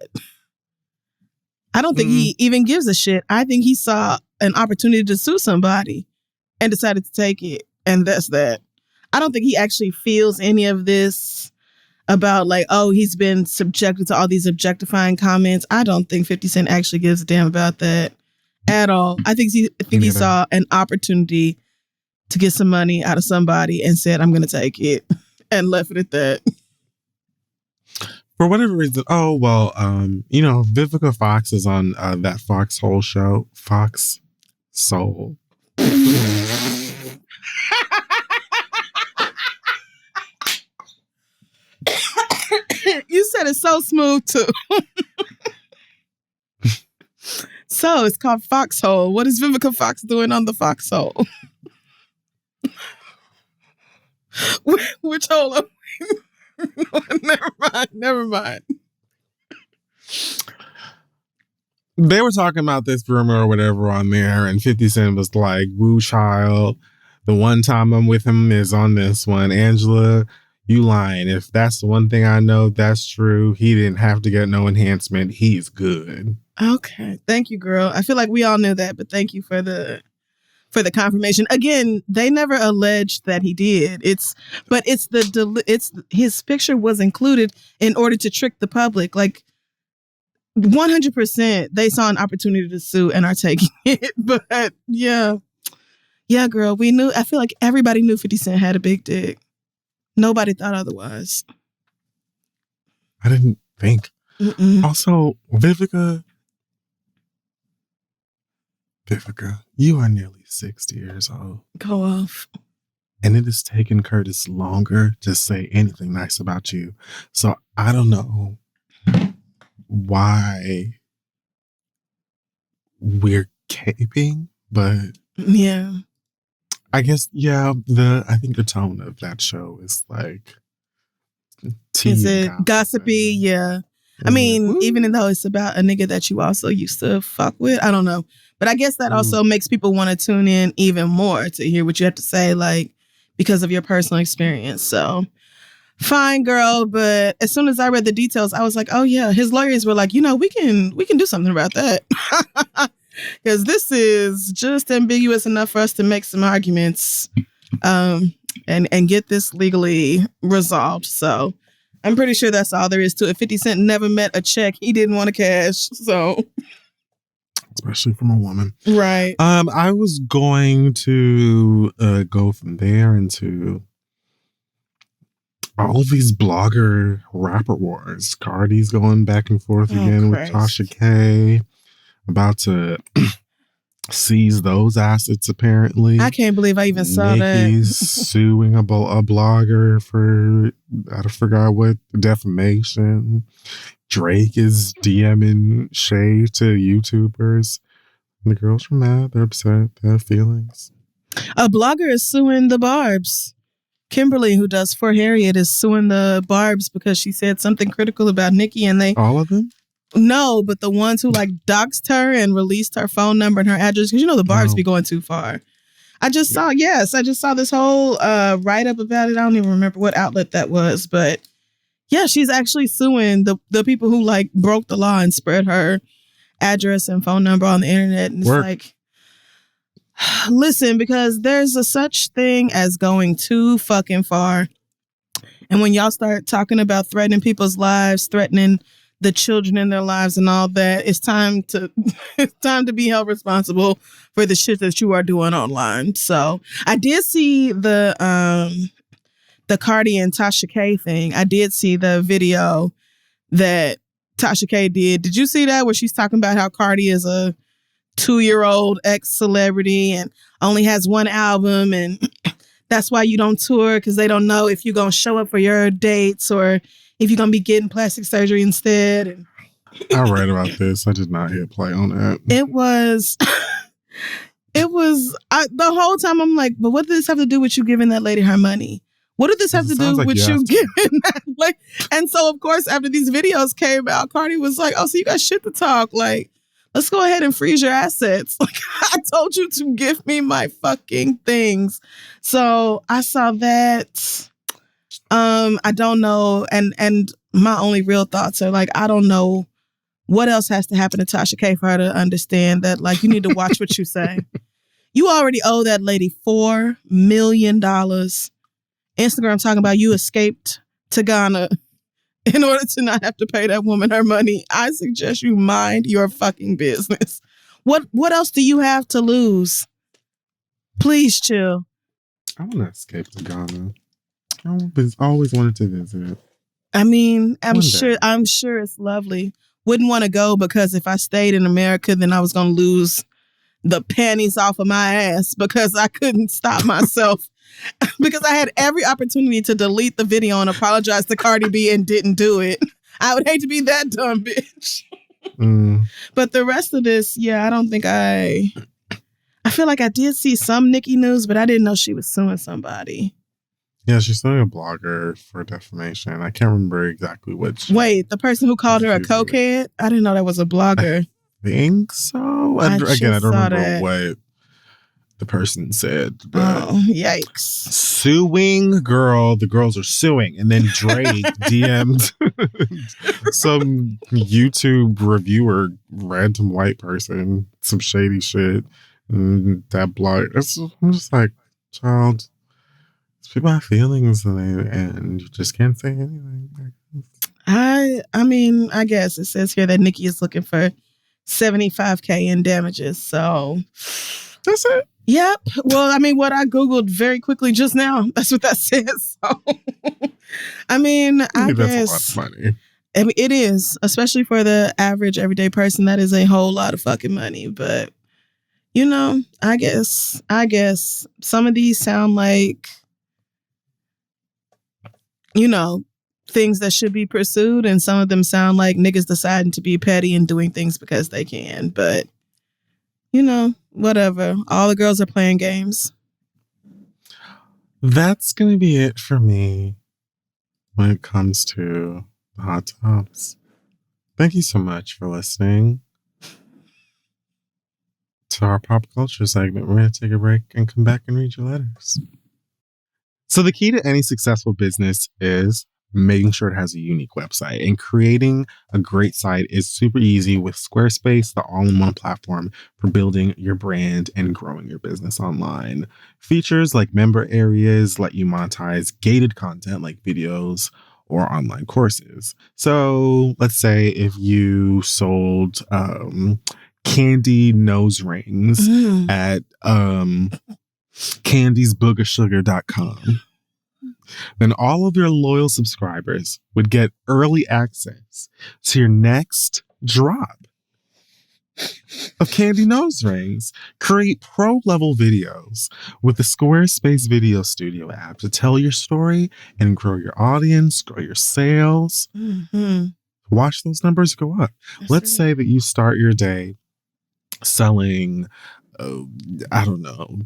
I don't think he even gives a shit. I think he saw an opportunity to sue somebody and decided to take it. And that's that. I don't think he actually feels any of this about like, oh, he's been subjected to all these objectifying comments. I don't think 50 Cent actually gives a damn about that at all. I think he saw an opportunity to get some money out of somebody and said, I'm going to take it, and left it at that. For whatever reason, Vivica Fox is on that Foxhole show, Fox soul. You said it so smooth too. So it's called Foxhole. What is Vivica Fox doing on the Foxhole? Which hole? Never mind. They were talking about this rumor or whatever on there, and 50 Cent was like, woo child, the one time I'm with him is on this one. Angela, you lying. If that's the one thing I know, that's true. He didn't have to get no enhancement. He's good. Okay. Thank you, girl. I feel like we all knew that, but thank you for the confirmation. Again, they never alleged that he did. It's his picture was included in order to trick the public. Like 100%, they saw an opportunity to sue and are taking it. But yeah, girl, we knew. I feel like everybody knew 50 Cent had a big dick. Nobody thought otherwise. I didn't think. Mm-mm. Also, Vivica, you are nearly 60 years old. Go off. And it has taken Curtis longer to say anything nice about you. So I don't know why we're caping, but yeah, I guess, I think the tone of that show is like is it gossipy? Yeah. I mean, even though it's about a nigga that you also used to fuck with, I don't know. But I guess that also makes people want to tune in even more to hear what you have to say, like, because of your personal experience. So, fine, girl. But as soon as I read the details, I was like, oh, yeah. His lawyers were like, we can do something about that. Because this is just ambiguous enough for us to make some arguments and get this legally resolved. So, I'm pretty sure that's all there is to it. 50 Cent never met a check he didn't want to cash. So... especially from a woman. Right. I was going to go from there into all of these blogger rapper wars. Cardi's going back and forth again with Tasha K. About to seize those assets, apparently. I can't believe I even saw that. Nicki's suing a blogger for, I forgot what, defamation. Drake is DMing shade to YouTubers. The girls are mad. They're upset. They have feelings. A blogger is suing the Barbs. Kimberly, who does For Harriet, is suing the Barbs because she said something critical about Nicki, and they... All of them? No, but the ones who doxed her and released her phone number and her address, because the Barbs be going too far. I just saw this whole write-up about it. I don't even remember what outlet that was, but... yeah, she's actually suing the people who broke the law and spread her address and phone number on the internet. And it's listen, because there's a such thing as going too fucking far. And when y'all start talking about threatening people's lives, threatening the children in their lives and all that, it's time to be held responsible for the shit that you are doing online. So I did see the Cardi and Tasha K thing. I did see the video that Tasha K did. Did you see that, where she's talking about how Cardi is a 2-year-old ex-celebrity and only has one album, and that's why you don't tour, because they don't know if you're going to show up for your dates or if you're going to be getting plastic surgery instead. And I read about this. I did not hit play on that. It was the whole time I'm like, but what does this have to do with you giving that lady her money? What did this have to do with you giving that? And so, of course, after these videos came out, Cardi was like, oh, so you got shit to talk. Let's go ahead and freeze your assets. I told you to give me my fucking things. So I saw that. I don't know. And my only real thoughts are I don't know what else has to happen to Tasha K for her to understand that, you need to watch what you say. You already owe that lady $4 million. Instagram talking about you escaped to Ghana in order to not have to pay that woman her money. I suggest you mind your fucking business. What else do you have to lose? Please chill. I want to escape to Ghana. I always wanted to visit. I mean, I'm sure it's lovely. Wouldn't want to go because if I stayed in America, then I was going to lose the panties off of my ass because I couldn't stop myself. Because I had every opportunity to delete the video and apologize to Cardi B and didn't do it. I would hate to be that dumb bitch. But the rest of this, I don't think I feel like I did see some Nicki news, but I didn't know she was suing somebody. Yeah, she's suing a blogger for defamation. I can't remember exactly which. Wait, the person who called her a cokehead? I didn't know that was a blogger. I think so. I don't remember what the person said. But yikes. Suing girl. The girls are suing. And then Drake DM'd some YouTube reviewer, random white person, some shady shit. And that blog. I'm just like, child, people have feelings and you just can't say anything. I mean, I guess it says here that Nicki is looking for $75,000 in damages. So that's it. Yep. Well, I mean, what I Googled very quickly just now, that's what that says. So, I mean, I guess that's a lot of money. I mean, it is, especially for the average everyday person. That is a whole lot of fucking money. But, I guess some of these sound like, things that should be pursued, and some of them sound like niggas deciding to be petty and doing things because they can. But, whatever. All the girls are playing games. That's going to be it for me when it comes to the hot tops. Thank you so much for listening to our pop culture segment. We're going to take a break and come back and read your letters. So the key to any successful business is making sure it has a unique website. And creating a great site is super easy with Squarespace, the all-in-one platform for building your brand and growing your business online. Features like member areas let you monetize gated content like videos or online courses. So let's say if you sold candy nose rings at candiesboogersugar.com, then all of your loyal subscribers would get early access to your next drop of candy nose rings. Create pro-level videos with the Squarespace Video Studio app to tell your story and grow your audience, grow your sales. Watch those numbers go up. Let's say that you start your day selling, I don't know,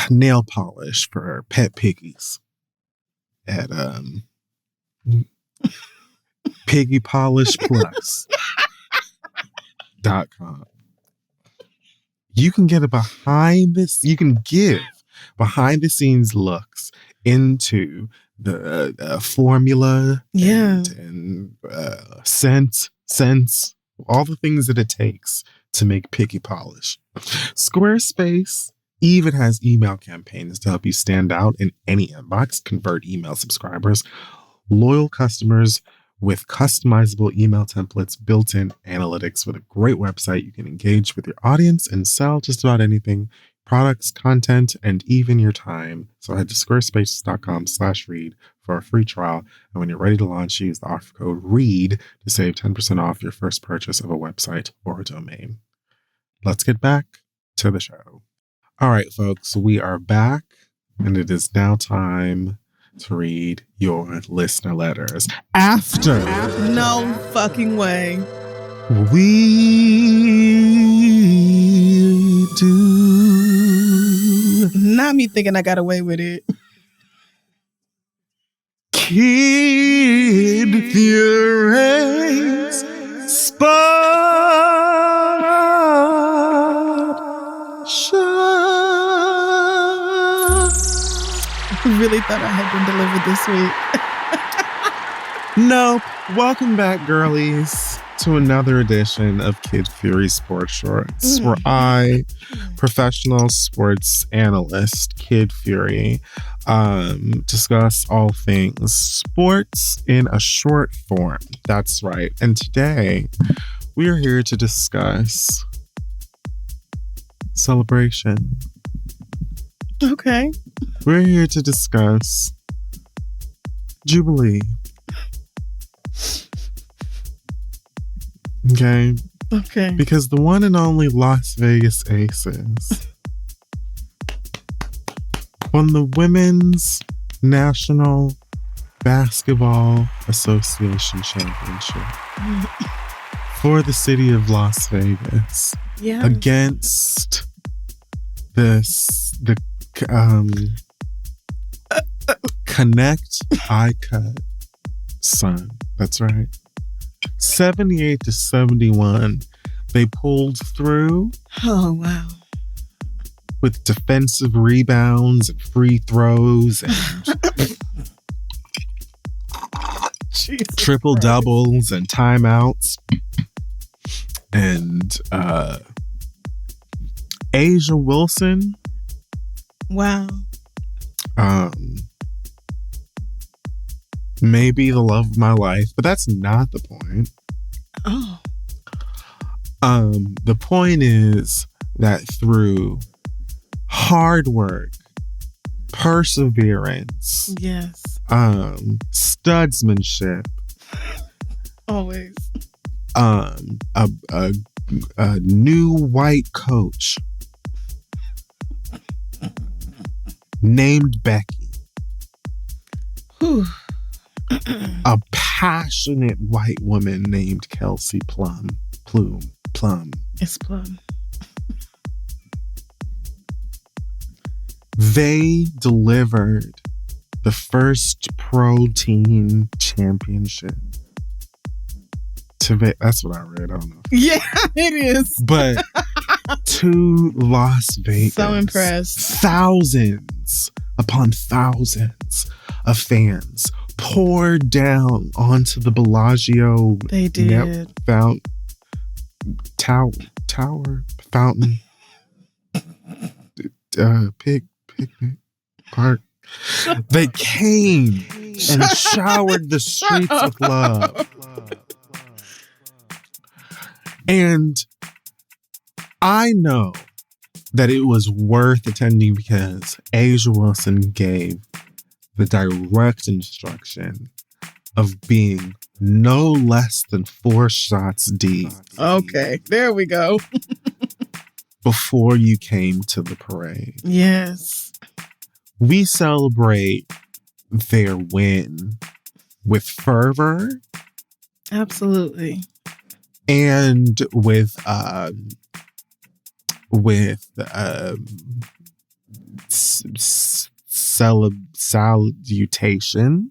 nail polish for pet piggies at piggypolishplus.com. You can get you can give behind the scenes looks into the formula and scents, all the things that it takes to make piggy polish. Squarespace even has email campaigns to help you stand out in any inbox, convert email subscribers, loyal customers with customizable email templates, built-in analytics. With a great website, you can engage with your audience and sell just about anything, products, content, and even your time. So head to squarespace.com/read for a free trial. And when you're ready to launch, use the offer code READ to save 10% off your first purchase of a website or a domain. Let's get back to the show. All right, folks, we are back, and it is now time to read your listener letters. After no fucking way. We do. Not me thinking I got away with it. Kid Fury's Spot Show. I really thought I had been delivered this week. Nope. Welcome back, girlies, to another edition of Kid Fury Sports Shorts, where I, professional sports analyst Kid Fury, discuss all things sports in a short form. That's right. And today, we are here to discuss celebration. Okay. We're here to discuss Jubilee. Okay. Okay. Because the one and only Las Vegas Aces won the Women's National Basketball Association Championship for the city of Las Vegas against the Connect ICUT Sun. That's right. 78-71. They pulled through. Oh, wow. With defensive rebounds and free throws and triple doubles and timeouts. And Asia Wilson. Wow. Maybe the love of my life, but that's not the point. Oh. The point is that through hard work, perseverance, yes, studsmanship, always, a new white coach named Becky, a passionate white woman named Kelsey Plum. It's Plum. They delivered the first pro team championship. That's what I read. I don't know. Yeah, it is. But to Las Vegas. So impressed. Thousands upon thousands of fans poured down onto the Bellagio. They did. Tower, fountain, picnic park. They came and showered the streets with love. And I know that it was worth attending because Asia Wilson gave the direct instruction of being no less than 4 shots deep. Okay, there we go. Before you came to the parade. Yes. We celebrate their win with fervor. Absolutely. And with salutation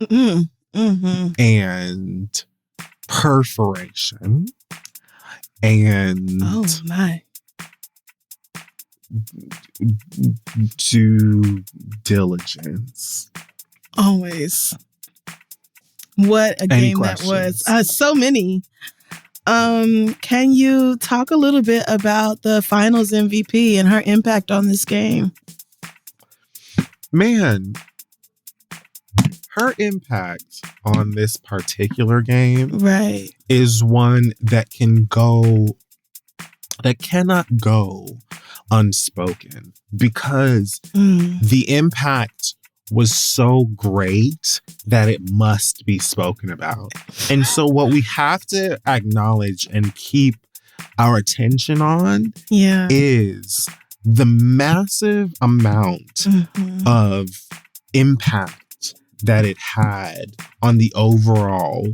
and perforation and oh my due diligence. Always. What a game that was. So many. Can you talk a little bit about the finals MVP and her impact on this game? Man, her impact on this particular game is one that cannot go unspoken because the impact was so great that it must be spoken about. And so what we have to acknowledge and keep our attention on is the massive amount of impact that it had on the overall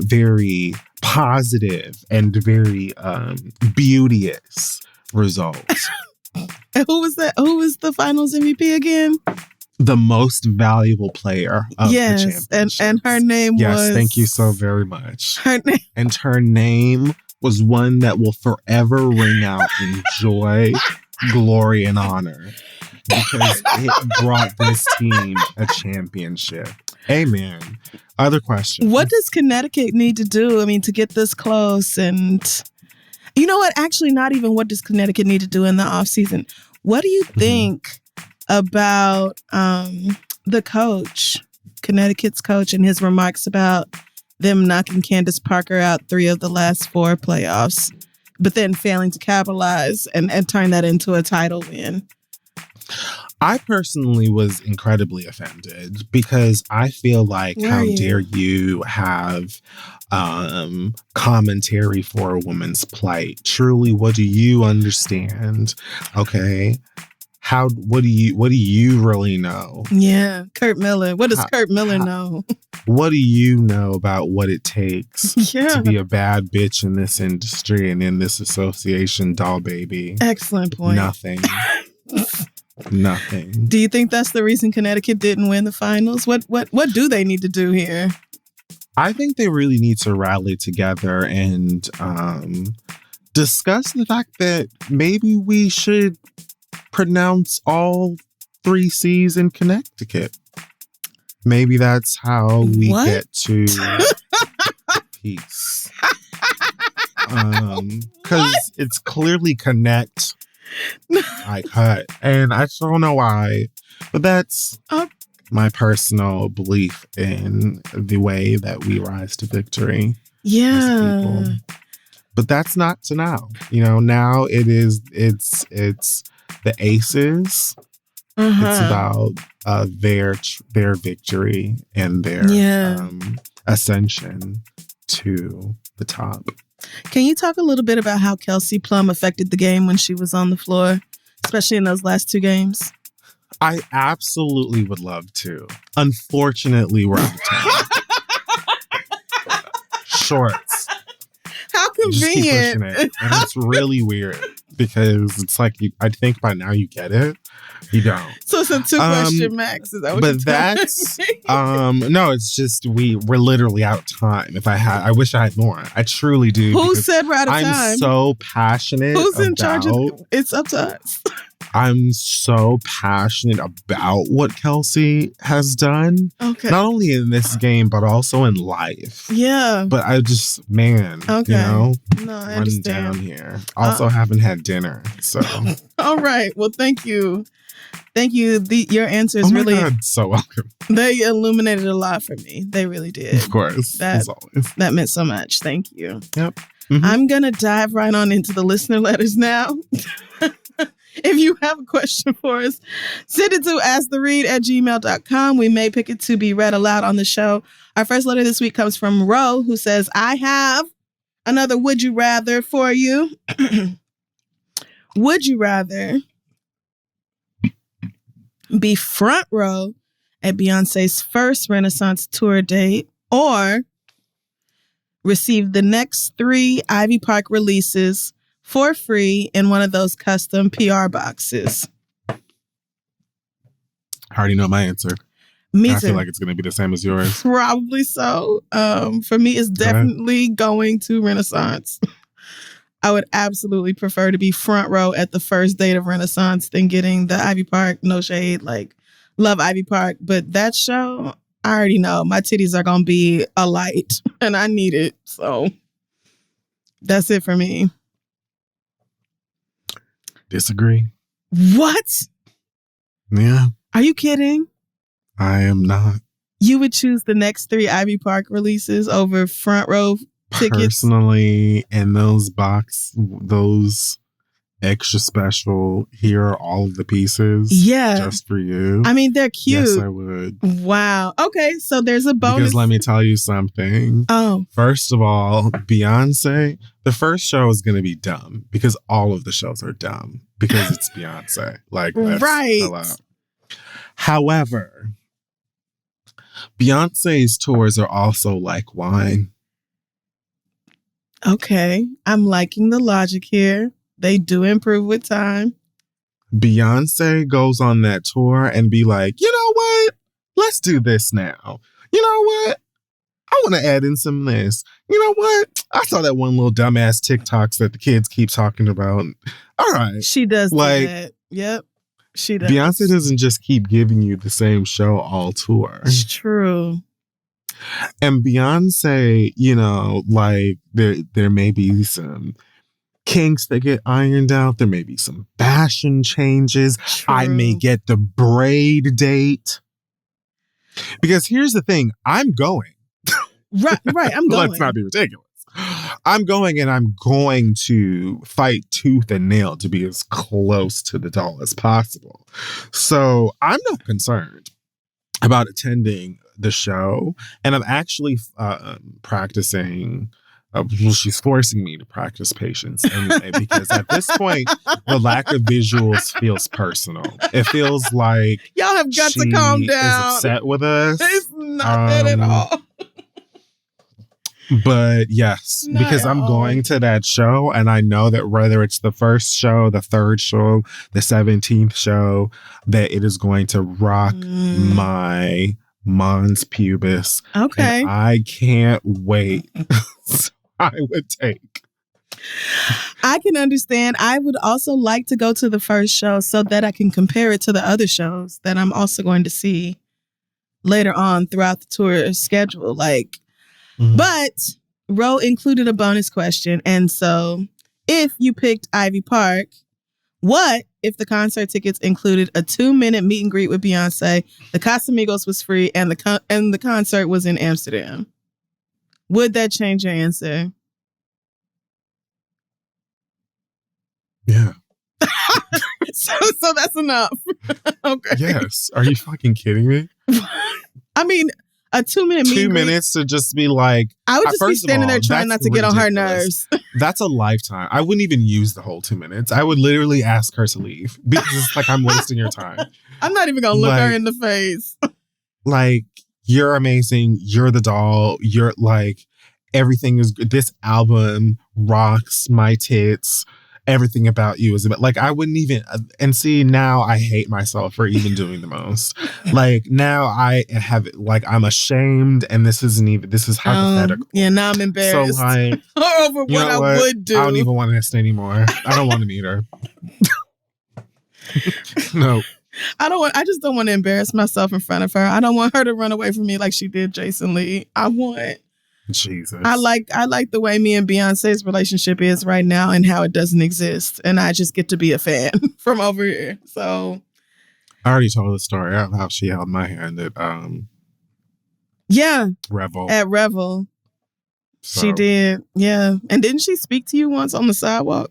very positive and very beauteous results. Who was that? Who was the finals MVP again? The most valuable player of the championship. And her name was... Yes, thank you so very much. Her name... And her name was one that will forever ring out in joy, glory, and honor because it brought this team a championship. Amen. Other questions? What does Connecticut need to do, to get this close? And... You know what? Actually, not even what does Connecticut need to do in the offseason. What do you think about the coach, Connecticut's coach, and his remarks about them knocking Candace Parker out 3 of the last 4 playoffs, but then failing to capitalize and turn that into a title win? I personally was incredibly offended because I feel like how dare you have commentary for a woman's plight. Truly, what do you understand? Okay. What do you really know? Yeah. Kurt Miller. What does Kurt Miller know? What do you know about what it takes to be a bad bitch in this industry and in this association, doll baby? Excellent point. Nothing. Nothing. Do you think that's the reason Connecticut didn't win the finals? What do they need to do here? I think they really need to rally together and discuss the fact that maybe we should pronounce all 3 C's in Connecticut. Maybe that's how we get to peace. Because it's clearly connect, I cut. And I just don't know why. But that's my personal belief in the way that we rise to victory. Yeah. As a people. But that's not to now. You know, now it's the aces. It's about their victory and their ascension to the top. Can you talk a little bit about how Kelsey Plum affected the game when she was on the floor, especially in those last 2 games? I absolutely would love to. Unfortunately, we're out of time. Shorts. How convenient. Just keep pushing it. And it's really weird because it's like, I think by now you get it. You don't. So it's a 2 question max. Is that what but that's no, it's just we're literally out of time. I wish I had more. I truly do. Who said we're out of time? I'm so passionate. Who's in charge of it's up to us. I'm so passionate about what Kelsey has done. Okay. Not only in this game, but also in life. Yeah. But I just, man, okay. You know, no, I running understand. down here. Also haven't had dinner, so. All right. Well, thank you. Thank you. Your answers really. God, so welcome. They illuminated a lot for me. They really did. Of course. As always. That meant so much. Thank you. Yep. Mm-hmm. I'm going to dive right on into the listener letters now. If you have a question for us, send it to asktheread@gmail.com. We may pick it to be read aloud on the show. Our first letter this week comes from Ro, who says, I have another would you rather for you. Would you rather be front row at Beyonce's first Renaissance tour date or receive the next 3 Ivy Park releases for free in one of those custom PR boxes? I already know my answer. Me too. I feel like it's going to be the same as yours. Probably so. For me, it's definitely going to Renaissance. I would absolutely prefer to be front row at the first date of Renaissance than getting the Ivy Park. No shade, like love Ivy Park, but that show, I already know my titties are going to be a light and I need it. So that's it for me. Disagree. What? Yeah. Are you kidding? I am not. You would choose the next 3 Ivy Park releases over front row tickets? Personally, in those extra special, here are all of the pieces. Yeah. Just for you. I mean, they're cute. Yes, I would. Wow. Okay, so there's a bonus. Because let me tell you something. Oh. First of all, Beyonce, the first show is going to be dumb because all of the shows are dumb because it's Beyonce. Like, right. However, Beyonce's tours are also like wine. Okay, I'm liking the logic here. They do improve with time. Beyonce goes on that tour and be like, you know what? Let's do this now. You know what? I want to add in some of this. You know what? I saw that one little dumbass TikToks that the kids keep talking about. All right. She does do that. Yep. She does. Beyonce doesn't just keep giving you the same show all tour. It's true. And Beyonce, you know, like there may be some kinks that get ironed out. There may be some fashion changes. True. I may get the braid date. Because here's the thing, I'm going. Right, I'm going. Let's not be ridiculous. I'm going and I'm going to fight tooth and nail to be as close to the doll as possible. So I'm not concerned about attending the show, and I'm actually practicing. Well, she's forcing me to practice patience anyway, because at this point, the lack of visuals feels personal. It feels like y'all have got to calm down. Is upset with us. It's not that at all. But yes, because I'm going to that show, and I know that whether it's the first show, the third show, the 17th show, that it is going to rock my mons pubis. Okay. And I can't wait. I would take. I can understand. I would also like to go to the first show so that I can compare it to the other shows that I'm also going to see later on throughout the tour schedule. But Ro included a bonus question. And so if you picked Ivy Park, what if the concert tickets included a 2-minute meet and greet with Beyonce, the Casamigos was free, and the concert was in Amsterdam? Would that change your answer? Yeah. So that's enough. Okay. Yes. Are you fucking kidding me? I mean, a 2-minute meet 2 and greet, minutes to just be like, I would just be standing there trying not to get on her nerves. That's a lifetime. I wouldn't even use the whole 2 minutes. I would literally ask her to leave because it's like I'm wasting your time. I'm not even going to look her in the face. Like, you're amazing. You're the doll. You're like, everything is good. This album rocks my tits. Everything about you is about, like, I wouldn't even, and see, now I hate myself for even doing the most. Like, now I have, like, I'm ashamed, and this is hypothetical. Yeah, now I'm embarrassed. So, like, over what I would do. I don't even want to anymore. I don't want to meet her. No. I just don't want to embarrass myself in front of her. I don't want her to run away from me like she did Jason Lee. Jesus. I like the way me and Beyonce's relationship is right now and how it doesn't exist. And I just get to be a fan from over here. So I already told the story of how she held my hand at Revel. At Revel. So. She did. Yeah. And didn't she speak to you once on the sidewalk?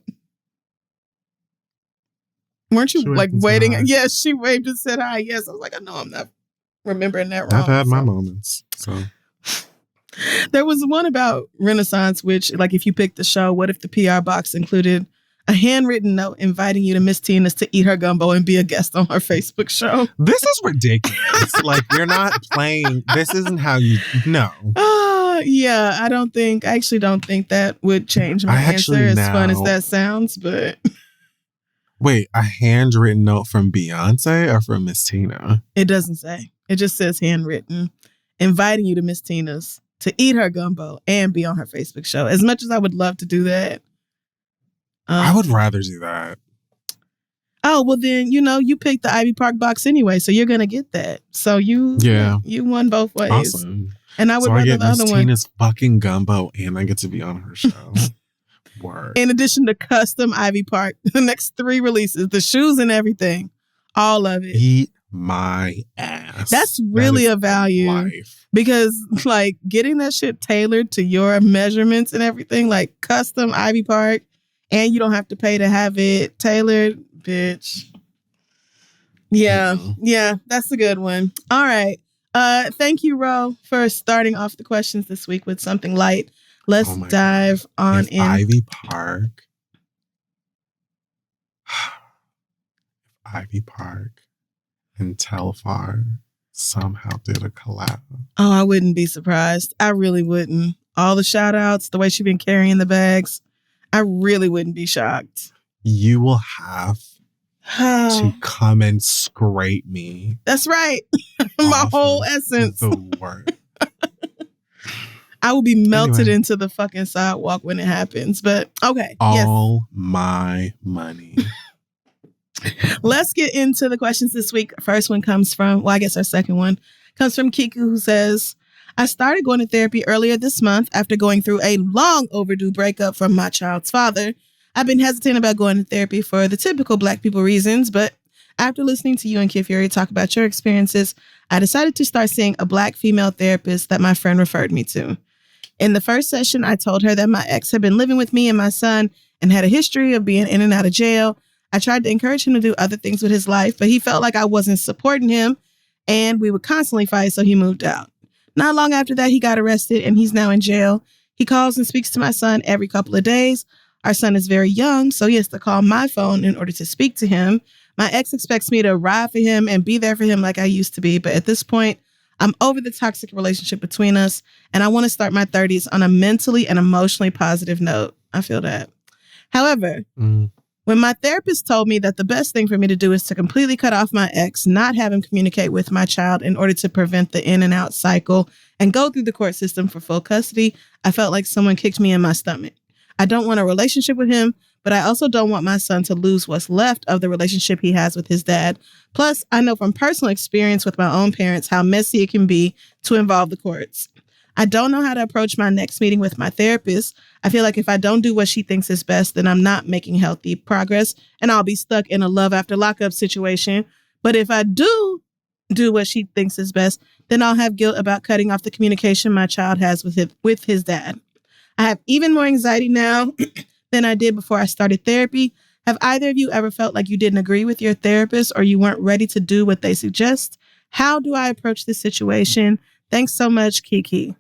Weren't you like waiting? Yes, she waved and said hi. Yes. I was like, I know I'm not remembering that wrong. I've had my moments. So there was one about Renaissance, which, like, if you picked the show, what if the PR box included a handwritten note inviting you to Miss Tina's to eat her gumbo and be a guest on her Facebook show? This is ridiculous. Like, you're not playing. This isn't how you know. Yeah, I actually don't think that would change my answer as fun as that sounds, but. Wait, a handwritten note from Beyonce or from Miss Tina? It doesn't say. It just says handwritten, inviting you to Miss Tina's to eat her gumbo and be on her Facebook show. As much as I would love to do that. I would rather do that. Oh, well then, you picked the Ivy Park box anyway, so you're going to get that. So you won both ways. Awesome. And I would rather the other one. Miss Tina's fucking gumbo and I get to be on her show. Word. In addition to custom Ivy Park, the next 3 releases, the shoes and everything, all of it. Eat my ass. That's really a value. Life. Because, like, getting that shit tailored to your measurements and everything, like custom Ivy Park, and you don't have to pay to have it tailored, bitch. Yeah. Mm-hmm. Yeah, that's a good one. All right. Thank you, Ro, for starting off the questions this week with something light. Let's dive on in. Ivy Park and Telfar somehow did a collab. Oh, I wouldn't be surprised. I really wouldn't. All the shout outs, the way she's been carrying the bags, I really wouldn't be shocked. You will have to come and scrape me. That's right. My whole essence. The word. I will be melted into the fucking sidewalk when it happens. But okay. All my money. Let's get into the questions this week. First one comes from, our second one comes from Kiku, who says, I started going to therapy earlier this month after going through a long overdue breakup from my child's father. I've been hesitant about going to therapy for the typical Black people reasons, but after listening to you and Kid Fury talk about your experiences, I decided to start seeing a Black female therapist that my friend referred me to. In the first session, I told her that my ex had been living with me and my son and had a history of being in and out of jail. I tried to encourage him to do other things with his life, but he felt like I wasn't supporting him and we would constantly fight, so he moved out. Not long after that, he got arrested and he's now in jail. He calls and speaks to my son every couple of days. Our son is very young, so he has to call my phone in order to speak to him. My ex expects me to ride for him and be there for him like I used to be. But at this point, I'm over the toxic relationship between us, and I want to start my 30s on a mentally and emotionally positive note. I feel that. However, when my therapist told me that the best thing for me to do is to completely cut off my ex, not have him communicate with my child in order to prevent the in and out cycle and go through the court system for full custody, I felt like someone kicked me in my stomach. I don't want a relationship with him, but I also don't want my son to lose what's left of the relationship he has with his dad. Plus, I know from personal experience with my own parents how messy it can be to involve the courts. I don't know how to approach my next meeting with my therapist. I feel like if I don't do what she thinks is best, then I'm not making healthy progress and I'll be stuck in a love after lockup situation. But if I do what she thinks is best, then I'll have guilt about cutting off the communication my child has with his dad. I have even more anxiety now than I did before I started therapy. Have either of you ever felt like you didn't agree with your therapist or you weren't ready to do what they suggest? How do I approach this situation? Thanks so much, Kiki.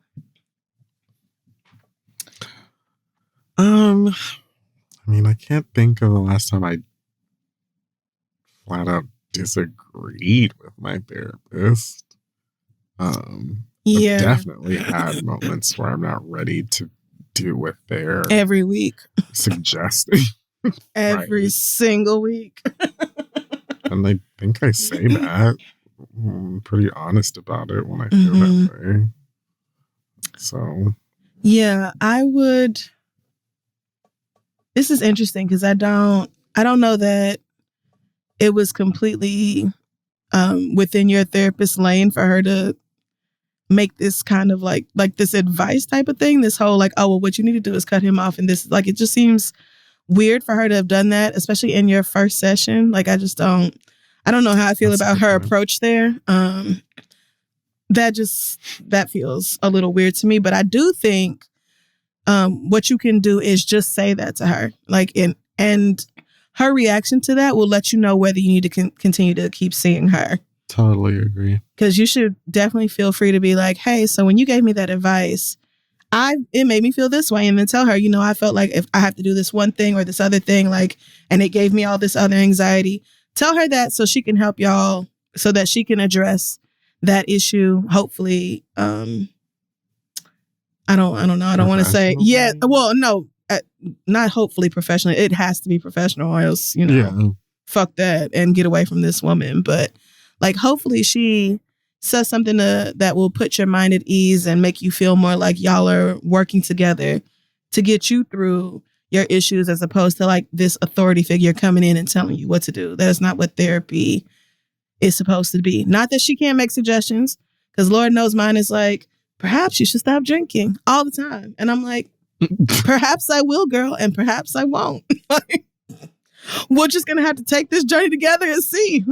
I mean, I can't think of the last time I flat out disagreed with my therapist. Yeah. I've definitely had moments where I'm not ready to do what they're every week suggesting. every single week. And I think I say that. I'm pretty honest about it when I feel that way. So yeah, I would. This is interesting because I don't know that it was completely within your therapist's lane for her to make this kind of like this advice type of thing. This whole like, oh, well, what you need to do is cut him off. And this, like, it just seems weird for her to have done that, especially in your first session. Like, I don't know how I feel about her approach there. That feels a little weird to me, but I do think what you can do is just say that to her. Like, and her reaction to that will let you know whether you need to continue to keep seeing her. Totally agree. Because you should definitely feel free to be like, hey, so when you gave me that advice, it made me feel this way. And then tell her, I felt like if I have to do this one thing or this other thing, like, and it gave me all this other anxiety. Tell her that so she can help y'all, so that she can address that issue. Hopefully, I don't know. I don't want to say, yeah, well, no, not hopefully professional. It has to be professional or else, fuck that and get away from this woman. But like, hopefully she says something that will put your mind at ease and make you feel more like y'all are working together to get you through your issues, as opposed to like this authority figure coming in and telling you what to do. That is not what therapy is supposed to be. Not that she can't make suggestions, because Lord knows mine is like, perhaps you should stop drinking all the time. And I'm like, perhaps I will, girl, and perhaps I won't. We're just going to have to take this journey together and see.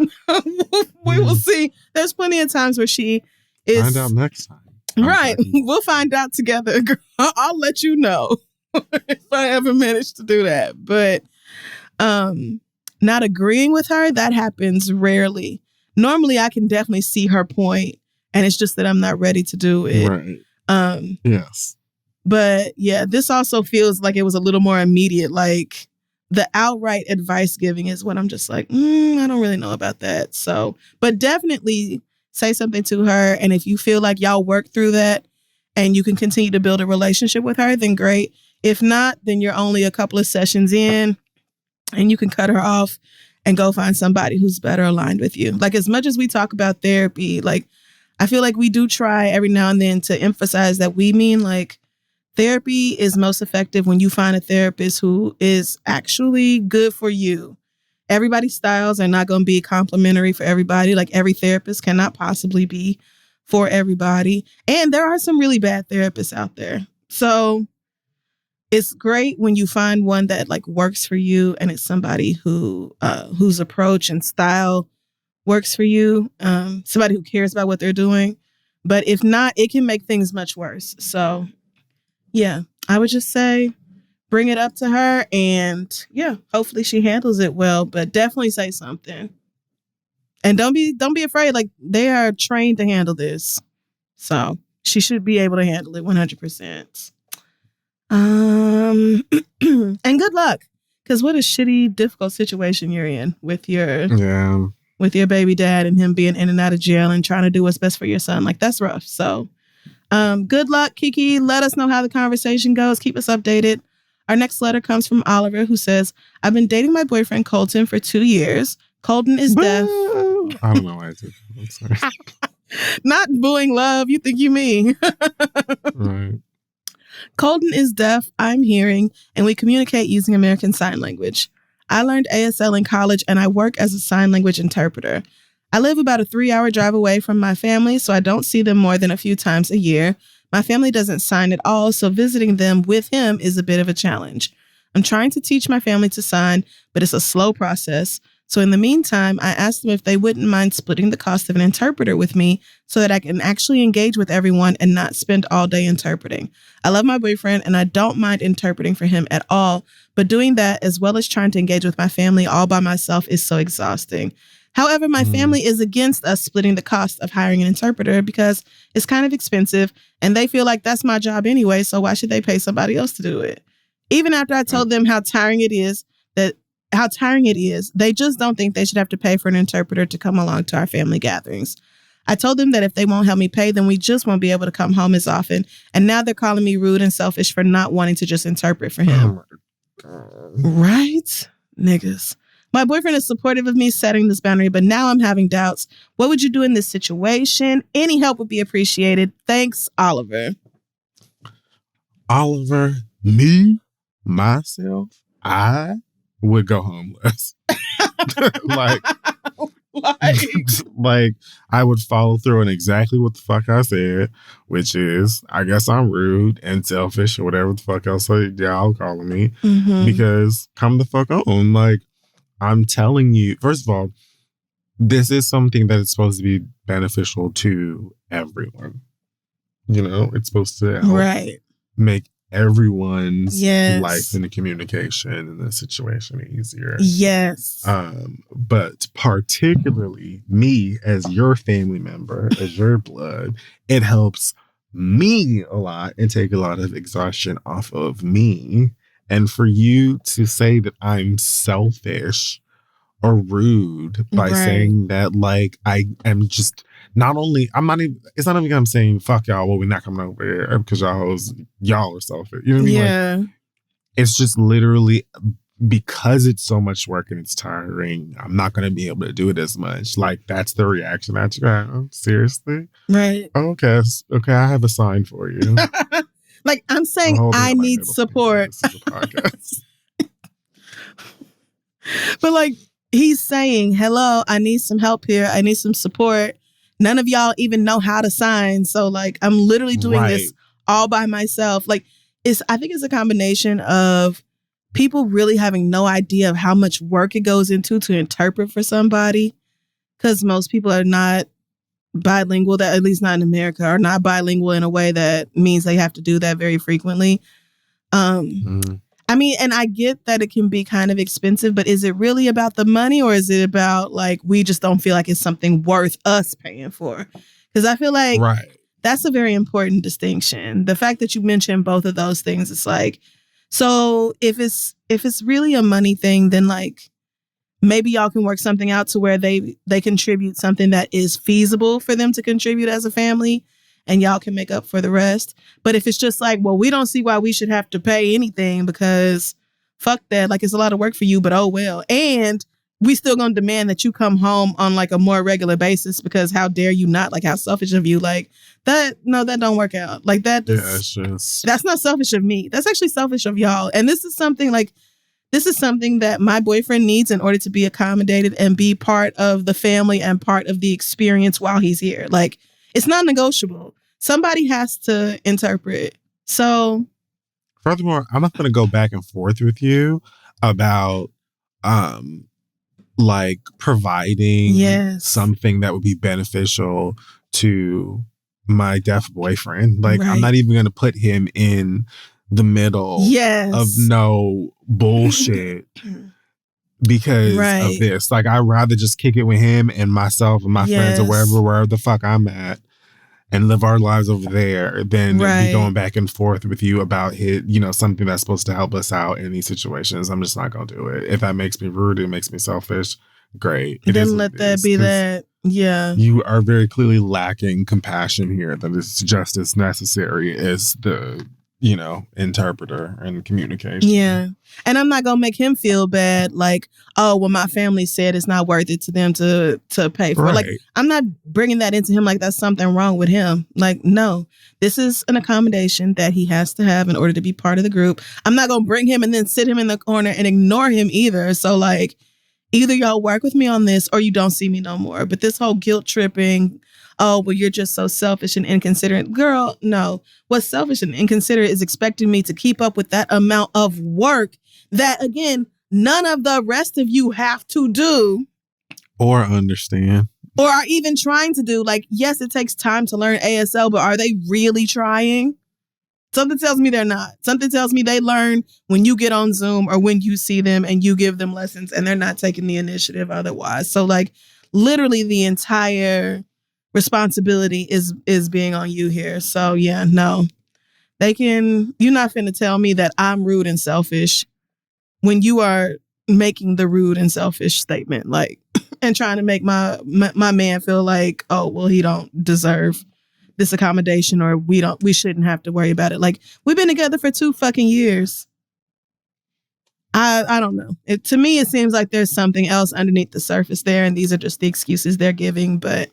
We will see. There's plenty of times where she is... Find out next time. Right. We'll find out together. Girl. I'll let you know if I ever manage to do that. But not agreeing with her, that happens rarely. Normally, I can definitely see her point, and it's just that I'm not ready to do it. Right. Yes. But yeah, this also feels like it was a little more immediate. Like, the outright advice giving is what I'm just like, I don't really know about that. So, but definitely say something to her. And if you feel like y'all work through that and you can continue to build a relationship with her, then great. If not, then you're only a couple of sessions in and you can cut her off and go find somebody who's better aligned with you. Like, as much as we talk about therapy, like, I feel like we do try every now and then to emphasize that we mean like, therapy is most effective when you find a therapist who is actually good for you. Everybody's styles are not going to be complimentary for everybody. Like, every therapist cannot possibly be for everybody. And there are some really bad therapists out there. So it's great when you find one that like works for you and it's somebody whose approach and style works for you. Somebody who cares about what they're doing. But if not, it can make things much worse. So yeah, I would just say bring it up to her and yeah, hopefully she handles it well, but definitely say something. And don't be afraid. Like, they are trained to handle this. So she should be able to handle it 100%. And good luck. Because what a shitty, difficult situation you're in with your baby dad and him being in and out of jail and trying to do what's best for your son. Like, that's rough. So good luck, Kiki. Let us know how the conversation goes. Keep us updated. Our next letter comes from Oliver, who says, I've been dating my boyfriend Colton for 2 years. Colton is deaf. I don't know why I did that. I'm sorry. Not booing love. You think you me. Right. Colton is deaf, I'm hearing, and we communicate using American Sign Language. I learned ASL in college, and I work as a sign language interpreter. I live about a 3-hour drive away from my family, so I don't see them more than a few times a year. My family doesn't sign at all, so visiting them with him is a bit of a challenge. I'm trying to teach my family to sign, but it's a slow process. So in the meantime, I asked them if they wouldn't mind splitting the cost of an interpreter with me so that I can actually engage with everyone and not spend all day interpreting. I love my boyfriend and I don't mind interpreting for him at all, but doing that as well as trying to engage with my family all by myself is so exhausting. However, my family is against us splitting the cost of hiring an interpreter because it's kind of expensive and they feel like that's my job anyway, so why should they pay somebody else to do it? Even after I told them how tiring it is, they just don't think they should have to pay for an interpreter to come along to our family gatherings. I told them that if they won't help me pay, then we just won't be able to come home as often. And now they're calling me rude and selfish for not wanting to just interpret for him. Oh right? Niggas. My boyfriend is supportive of me setting this boundary, but now I'm having doubts. What would you do in this situation? Any help would be appreciated. Thanks, Oliver. Oliver, me, myself, I would go homeless. like I would follow through on exactly what the fuck I said, which is I guess I'm rude and selfish or whatever the fuck else y'all calling me. Because come the fuck on. Like, I'm telling you, first of all, this is something that is supposed to be beneficial to everyone. You know, it's supposed to help make everyone's life and the communication in the situation easier. Yes. But particularly me as your family member, as your blood, it helps me a lot and take a lot of exhaustion off of me. And for you to say that I'm selfish or rude by saying that, like, I am just it's not even I'm saying fuck y'all, well, we're not coming over here because y'all are selfish. You know what I mean? Yeah. Like, it's just literally because it's so much work and it's tiring, I'm not going to be able to do it as much. Like, that's the reaction that you have. Seriously? Right. Okay, I have a sign for you. Like, I'm saying I need support. But like, he's saying, hello, I need some help here. I need some support. None of y'all even know how to sign. So like, I'm literally doing this all by myself. Like, I think it's a combination of people really having no idea of how much work it goes into to interpret for somebody. Because most people are not bilingual, that at least not in America, are not bilingual in a way that means they have to do that very frequently. I mean, and I get that it can be kind of expensive, but is it really about the money or is it about like, we just don't feel like it's something worth us paying for? Because I feel like that's a very important distinction. The fact that you mentioned both of those things, it's like, so if it's really a money thing, then like, maybe y'all can work something out to where they contribute something that is feasible for them to contribute as a family and y'all can make up for the rest. But if it's just like, well, we don't see why we should have to pay anything because fuck that. Like, it's a lot of work for you, but oh well. And we still gonna demand that you come home on like a more regular basis because how dare you not? Like, how selfish of you. Like, that don't work out. Like, that's not selfish of me. That's actually selfish of y'all. And this is something that my boyfriend needs in order to be accommodated and be part of the family and part of the experience while he's here. Like, it's not negotiable. Somebody has to interpret. So, furthermore, I'm not going to go back and forth with you about like providing something that would be beneficial to my deaf boyfriend. Like, I'm not even going to put him in the middle of no bullshit because of this. Like, I'd rather just kick it with him and myself and my friends or wherever the fuck I'm at and live our lives over there than be going Right. back and forth with you about something that's supposed to help us out in these situations. I'm just not gonna do it. If that makes me rude, it makes me selfish. Great. It is Then what let it that is. be 'Cause that. Yeah. you are very clearly lacking compassion here. That is just as necessary as the interpreter and communication. Yeah. And I'm not going to make him feel bad like, oh, well, my family said it's not worth it to them to pay for it. Like, Right. I'm not bringing that into him like that's something wrong with him. Like, no, this is an accommodation that he has to have in order to be part of the group. I'm not going to bring him and then sit him in the corner and ignore him either. So, like, either y'all work with me on this or you don't see me no more. But this whole guilt tripping, oh, well, you're just so selfish and inconsiderate. Girl, no. What's selfish and inconsiderate is expecting me to keep up with that amount of work that, again, none of the rest of you have to do. Or understand. Or are even trying to do. Like, yes, it takes time to learn ASL, but are they really trying? Something tells me they're not. Something tells me they learn when you get on Zoom or when you see them and you give them lessons and they're not taking the initiative otherwise. So, like, literally the entire responsibility is being on you here. So, yeah, no. You're not finna tell me that I'm rude and selfish when you are making the rude and selfish statement, like, and trying to make my man feel like, oh, well, he don't deserve this accommodation or we shouldn't have to worry about it. Like, we've been together for 2 fucking years. I don't know. To me, it seems like there's something else underneath the surface there, and these are just the excuses they're giving. But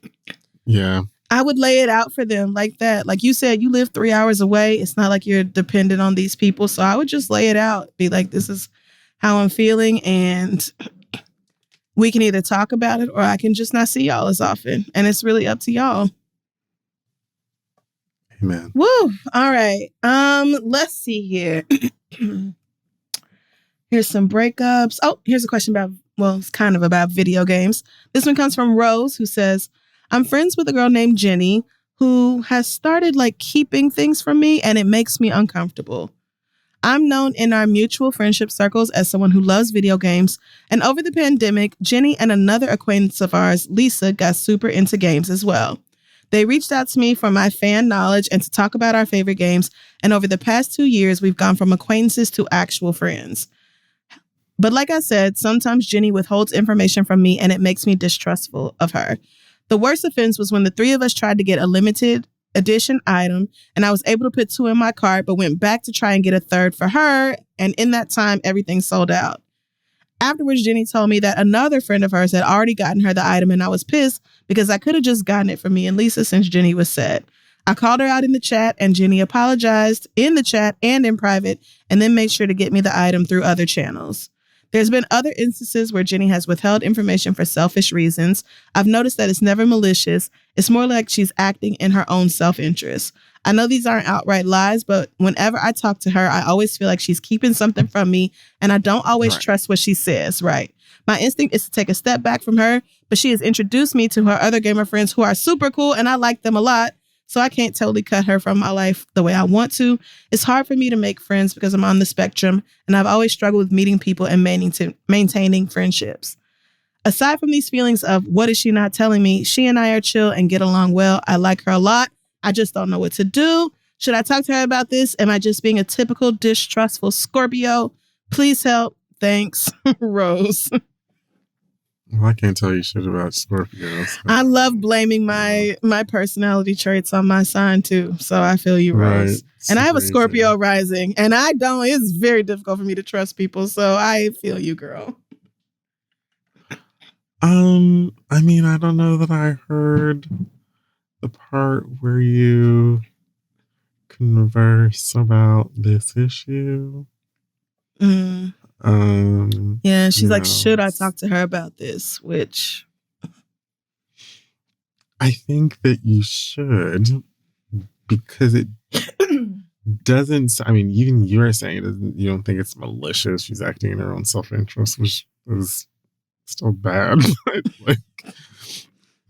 yeah, I would lay it out for them like that. Like you said, you live 3 hours away. It's not like you're dependent on these people. So I would just lay it out. Be like, this is how I'm feeling, and we can either talk about it or I can just not see y'all as often. And it's really up to y'all. Amen. Woo. All right. Let's see here. Here's some breakups. Oh, here's a question it's kind of about video games. This one comes from Rose, who says, I'm friends with a girl named Jenny who has started like keeping things from me, and it makes me uncomfortable. I'm known in our mutual friendship circles as someone who loves video games, and over the pandemic, Jenny and another acquaintance of ours, Lisa, got super into games as well. They reached out to me for my fan knowledge and to talk about our favorite games, and over the past 2 years, we've gone from acquaintances to actual friends. But like I said, sometimes Jenny withholds information from me and it makes me distrustful of her. The worst offense was when the 3 of us tried to get a limited edition item and I was able to put 2 in my cart, but went back to try and get a 3rd for her. And in that time, everything sold out. Afterwards, Jenny told me that another friend of hers had already gotten her the item and I was pissed because I could have just gotten it for me and Lisa since Jenny was sad. I called her out in the chat and Jenny apologized in the chat and in private and then made sure to get me the item through other channels. There's been other instances where Jenny has withheld information for selfish reasons. I've noticed that it's never malicious. It's more like she's acting in her own self-interest. I know these aren't outright lies, but whenever I talk to her, I always feel like she's keeping something from me, and I don't always trust what she says, right? My instinct is to take a step back from her, but she has introduced me to her other gamer friends who are super cool, and I like them a lot. So I can't totally cut her from my life the way I want to. It's hard for me to make friends because I'm on the spectrum, and I've always struggled with meeting people and maintaining friendships. Aside from these feelings of what is she not telling me, she and I are chill and get along well. I like her a lot. I just don't know what to do. Should I talk to her about this? Am I just being a typical distrustful Scorpio? Please help. Thanks, Rose. Well, I can't tell you shit about Scorpios. I love blaming my personality traits on my sign too. So I feel you, Rose. Right. And I have a Scorpio rising, and it's very difficult for me to trust people. So I feel you, girl. I mean, I don't know that I heard the part where you converse about this issue. Yeah, she's like, should I talk to her about this? Which I think that you should, because it doesn't. I mean, even you're saying you don't think it's malicious. She's acting in her own self-interest, which is still bad.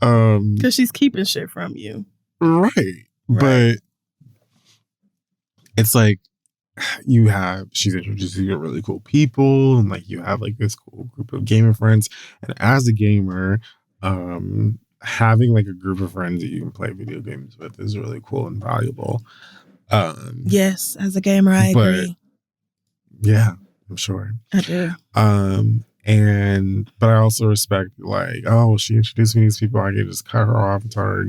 Because she's keeping shit from you, right? But it's like she's introduced you to really cool people, and like you have like this cool group of gamer friends, and as a gamer, having like a group of friends that you can play video games with is really cool and valuable. Yes, as a gamer, I agree. Yeah, I'm sure. I do. But I also respect like, oh, she introduced me to these people. I can just cut her off and tell her,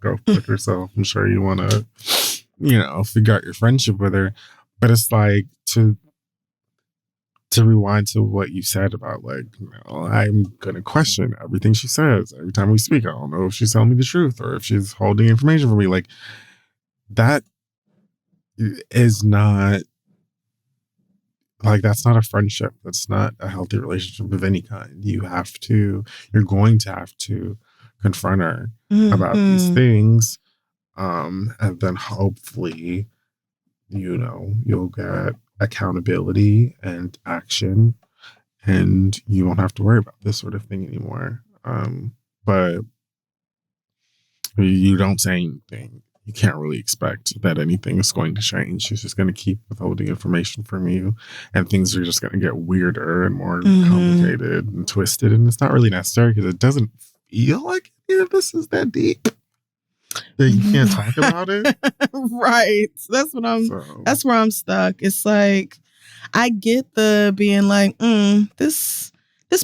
go fuck herself. I'm sure you want to, figure out your friendship with her. But it's like to rewind to what you said about like, I'm gonna question everything she says every time we speak. I don't know if she's telling me the truth or if she's holding information from me. Like that is not. Like, that's not a friendship. That's not a healthy relationship of any kind. You're going to have to confront her about these things. And then hopefully, you'll get accountability and action and you won't have to worry about this sort of thing anymore. But you don't say anything. You can't really expect that anything is going to change. She's just going to keep withholding information from you, and things are just going to get weirder and more complicated and twisted. And it's not really necessary because it doesn't feel like any of this is that deep that you can't talk about it. Right. That's where I'm stuck. It's like, I get the being like, this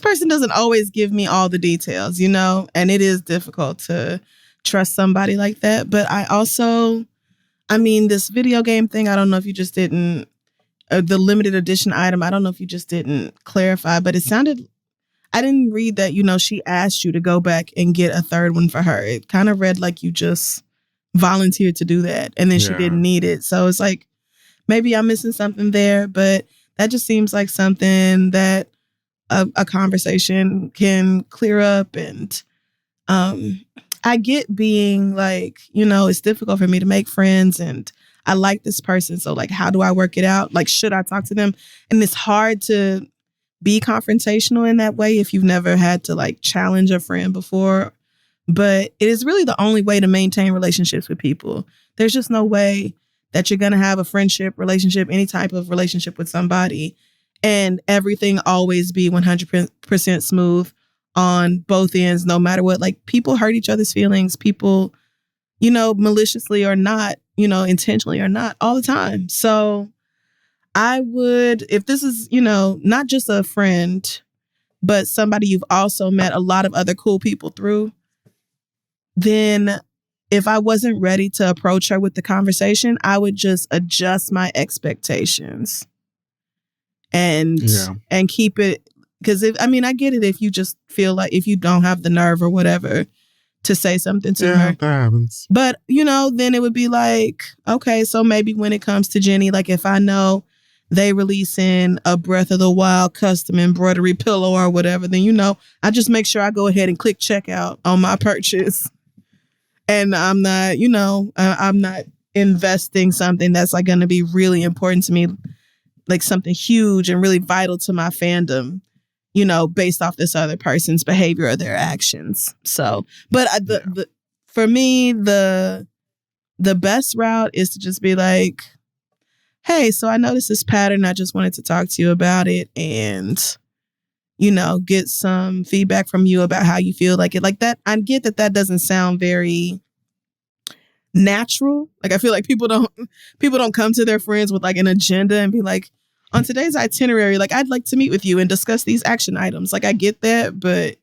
person doesn't always give me all the details, and it is difficult to trust somebody like that. But this video game thing, I don't know if you just didn't, the limited edition item, I don't know if you just didn't clarify, but I didn't read that, she asked you to go back and get a third one for her. It kind of read like you just volunteered to do that and then she didn't need it. So it's like, maybe I'm missing something there, but that just seems like something that a conversation can clear up. And I get being like, it's difficult for me to make friends and I like this person. So like, how do I work it out? Like, should I talk to them? And it's hard to be confrontational in that way if you've never had to like challenge a friend before. But it is really the only way to maintain relationships with people. There's just no way that you're going to have a friendship, relationship, any type of relationship with somebody and everything always be 100% smooth on both ends, no matter what. Like, people hurt each other's feelings, people, maliciously or not, intentionally or not, all the time. So I would, if this is, not just a friend, but somebody you've also met a lot of other cool people through, then if I wasn't ready to approach her with the conversation, I would just adjust my expectations and keep it. Because I get it if you just feel like if you don't have the nerve or whatever to say something to her. That happens. But, then it would be like, okay, so maybe when it comes to Jenny, like if I know they releasing a Breath of the Wild custom embroidery pillow or whatever, then, I just make sure I go ahead and click checkout on my purchase. And I'm not, I'm not investing something that's like going to be really important to me, like something huge and really vital to my fandom, based off this other person's behavior or their actions. So, but for me, the best route is to just be like, hey, so I noticed this pattern. I just wanted to talk to you about it and, get some feedback from you about how you feel like it. Like that, I get that doesn't sound very natural. Like, I feel like people don't come to their friends with like an agenda and be like, on today's itinerary, like, I'd like to meet with you and discuss these action items. Like, I get that, but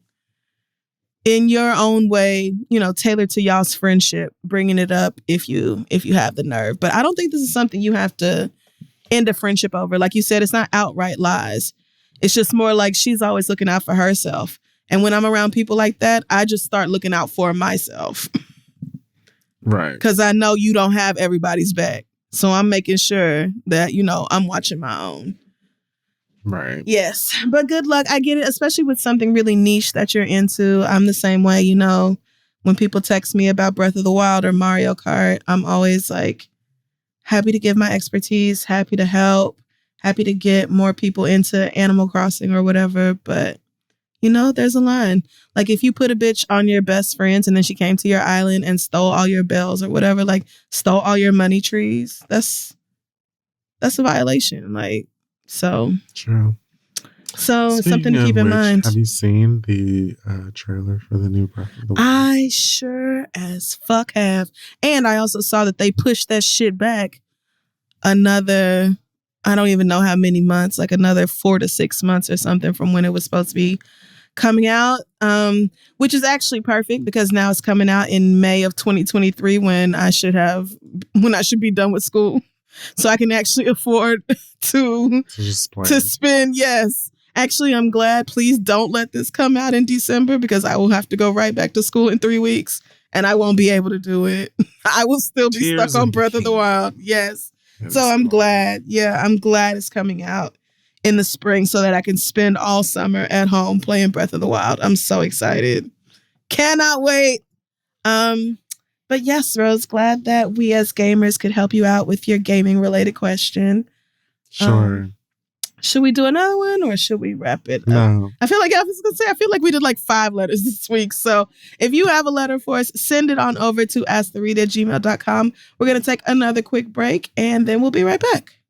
in your own way, tailored to y'all's friendship, bringing it up if you have the nerve. But I don't think this is something you have to end a friendship over. Like you said, it's not outright lies. It's just more like she's always looking out for herself. And when I'm around people like that, I just start looking out for myself. Right. Because I know you don't have everybody's back. So I'm making sure that, I'm watching my own. Right. Yes. But good luck. I get it, especially with something really niche that you're into. I'm the same way, when people text me about Breath of the Wild or Mario Kart, I'm always like happy to give my expertise, happy to help, happy to get more people into Animal Crossing or whatever. But, there's a line. Like, if you put a bitch on your best friends and then she came to your island and stole all your bells or whatever, like stole all your money trees, that's a violation. Like, so. True. So something Speaking to keep of in which, mind. have you seen the trailer for the new Breath of the Wild? I sure as fuck have. And I also saw that they pushed that shit back another, I don't even know how many months, like another 4 to 6 months or something from when it was supposed to be coming out, which is actually perfect because now it's coming out in May of 2023 when I should be done with school. So I can actually afford to spend. Yes. Actually, I'm glad. Please don't let this come out in December because I will have to go right back to school in 3 weeks and I won't be able to do it. I will still be stuck on Breath of the Wild. Yes. So I'm glad. Yeah, I'm glad it's coming out in the spring so that I can spend all summer at home playing Breath of the Wild. I'm so excited. Cannot wait. But yes, Rose, glad that we as gamers could help you out with your gaming related question. Sure. Should we do another one or should we wrap it up? No. I feel like we did like 5 letters this week. So if you have a letter for us, send it on over to asktheread@gmail.com. We're going to take another quick break and then we'll be right back.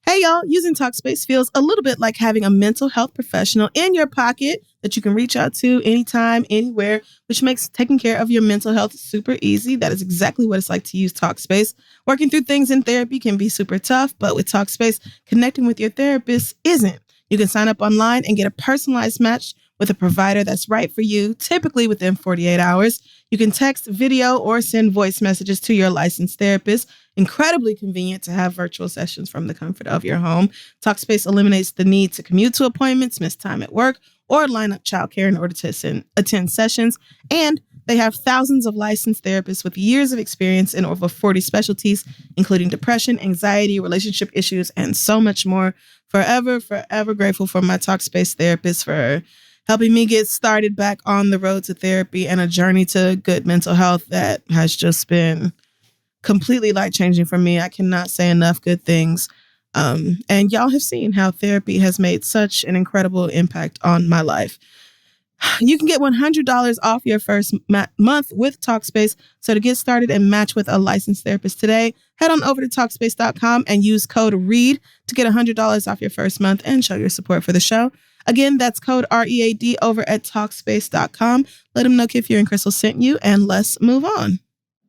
Hey, y'all, using Talkspace feels a little bit like having a mental health professional in your pocket that you can reach out to anytime, anywhere, which makes taking care of your mental health super easy. That is exactly what it's like to use Talkspace. Working through things in therapy can be super tough, but with Talkspace, connecting with your therapist isn't. You can sign up online and get a personalized match with a provider that's right for you, typically within 48 hours. You can text, video, or send voice messages to your licensed therapist. Incredibly convenient to have virtual sessions from the comfort of your home. Talkspace eliminates the need to commute to appointments, miss time at work, or line up childcare in order to attend sessions. And they have thousands of licensed therapists with years of experience in over 40 specialties, including depression, anxiety, relationship issues, and so much more. Forever grateful for my Talkspace therapist for helping me get started back on the road to therapy and a journey to good mental health that has just been completely life-changing for me. I cannot say enough good things. And y'all have seen how therapy has made such an incredible impact on my life. You can get $100 off your first month with Talkspace. So to get started and match with a licensed therapist today, head on over to Talkspace.com and use code READ to get $100 off your first month and show your support for the show. Again, that's code READ over at Talkspace.com. Let them know Kid Fury and Crystal sent you, and let's move on.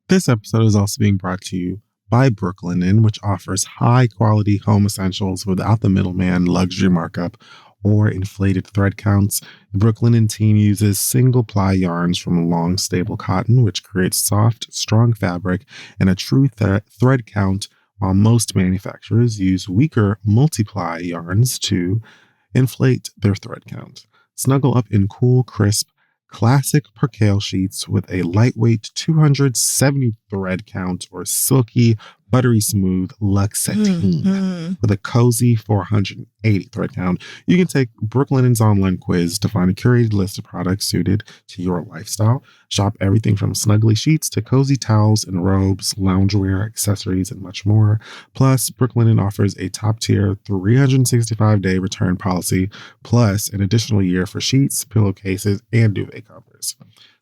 This episode is also being brought to you by Brooklinen, which offers high-quality home essentials without the middleman luxury markup or inflated thread counts. The Brooklinen team uses single-ply yarns from long, stable cotton, which creates soft, strong fabric and a true thread count, while most manufacturers use weaker multiply yarns to inflate their thread count. Snuggle up in cool, crisp, classic percale sheets with a lightweight 270 thread count or silky, buttery smooth luxe sateen with a cozy 480 thread count. You can take Brooklinen's online quiz to find a curated list of products suited to your lifestyle. Shop everything from snuggly sheets to cozy towels and robes, loungewear, accessories, and much more. Plus, Brooklinen offers a top-tier 365-day return policy, plus an additional year for sheets, pillowcases, and duvet covers.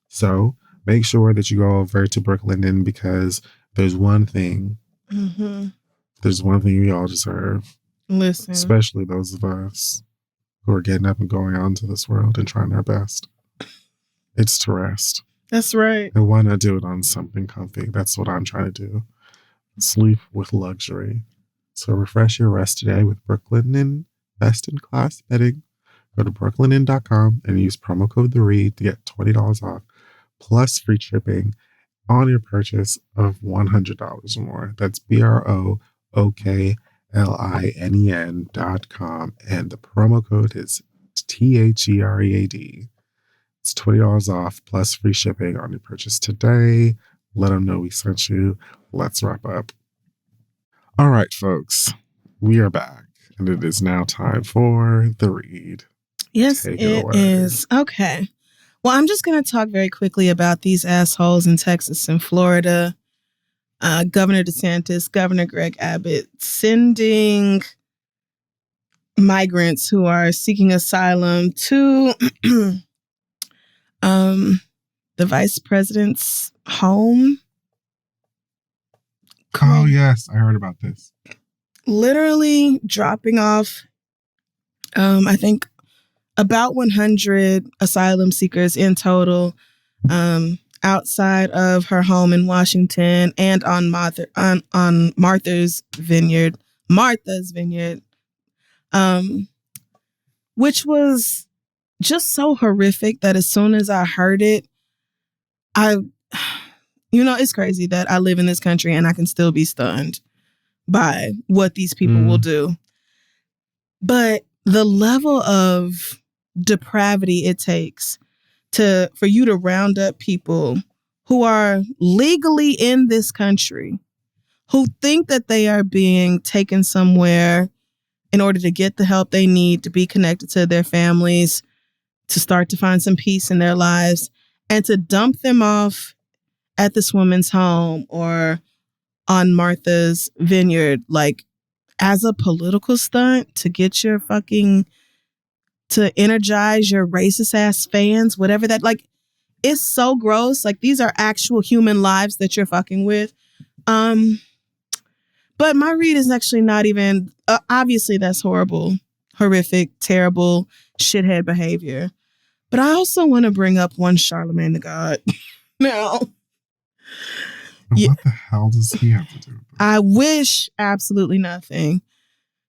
So make sure that you go over to Brooklinen because there's one thing. There's one thing we all deserve. Listen. Especially those of us who are getting up and going out into this world and trying our best. It's to rest. That's right. And why not do it on something comfy? That's what I'm trying to do. Sleep with luxury. So refresh your rest today with Brooklinen best-in-class bedding. Go to brooklinen.com and use promo code THEREAD to get $20 off plus free shipping on your purchase of $100 or more. That's BROOKLINEN.com. And the promo code is THEREAD. It's $20 off plus free shipping on your purchase today. Let them know we sent you. Let's wrap up. All right, folks, we are back, and it is now time for the read. Yes, it is. Okay. Well, I'm just going to talk very quickly about these assholes in Texas and Florida. Governor DeSantis, Governor Greg Abbott, sending migrants who are seeking asylum to the vice president's home. Oh, yes. I heard about this. Literally dropping off, I think, about 100 asylum seekers in total, outside of her home in Washington and on Martha's Vineyard, which was just so horrific that as soon as I heard it, it's crazy that I live in this country and I can still be stunned by what these people will do. But the level of depravity it takes for you to round up people who are legally in this country, who think that they are being taken somewhere in order to get the help they need to be connected to their families, to start to find some peace in their lives, and to dump them off at this woman's home or on Martha's Vineyard, like as a political stunt to get your to energize your racist ass fans, whatever that, like, it's so gross. Like, these are actual human lives that you're fucking with. But my read is actually not even, obviously that's horrible, horrific, terrible, shithead behavior. But I also want to bring up one Charlemagne the God. Now, what the hell does he have to do with it? I wish absolutely nothing.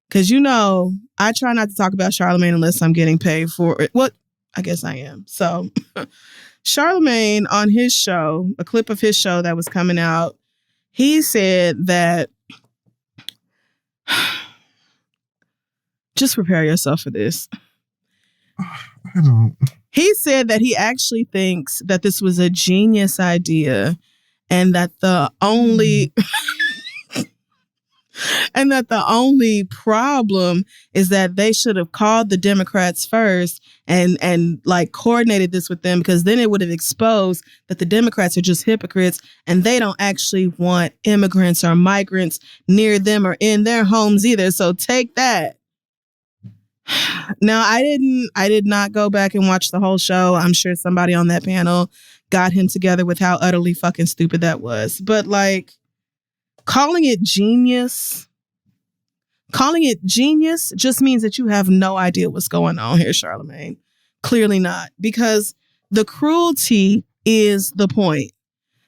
Because, I try not to talk about Charlemagne unless I'm getting paid for it. Well, I guess I am. So, Charlemagne on his show, a clip of his show that was coming out, he said that, just prepare yourself for this. I don't. He said that he actually thinks that this was a genius idea and that the only... And that the only problem is that they should have called the Democrats first and like coordinated this with them, because then it would have exposed that the Democrats are just hypocrites and they don't actually want immigrants or migrants near them or in their homes either. So take that. Now, I did not go back and watch the whole show. I'm sure somebody on that panel got him together with how utterly fucking stupid that was. But like, calling it genius just means that you have no idea what's going on here, Charlemagne. Clearly not, because the cruelty is the point.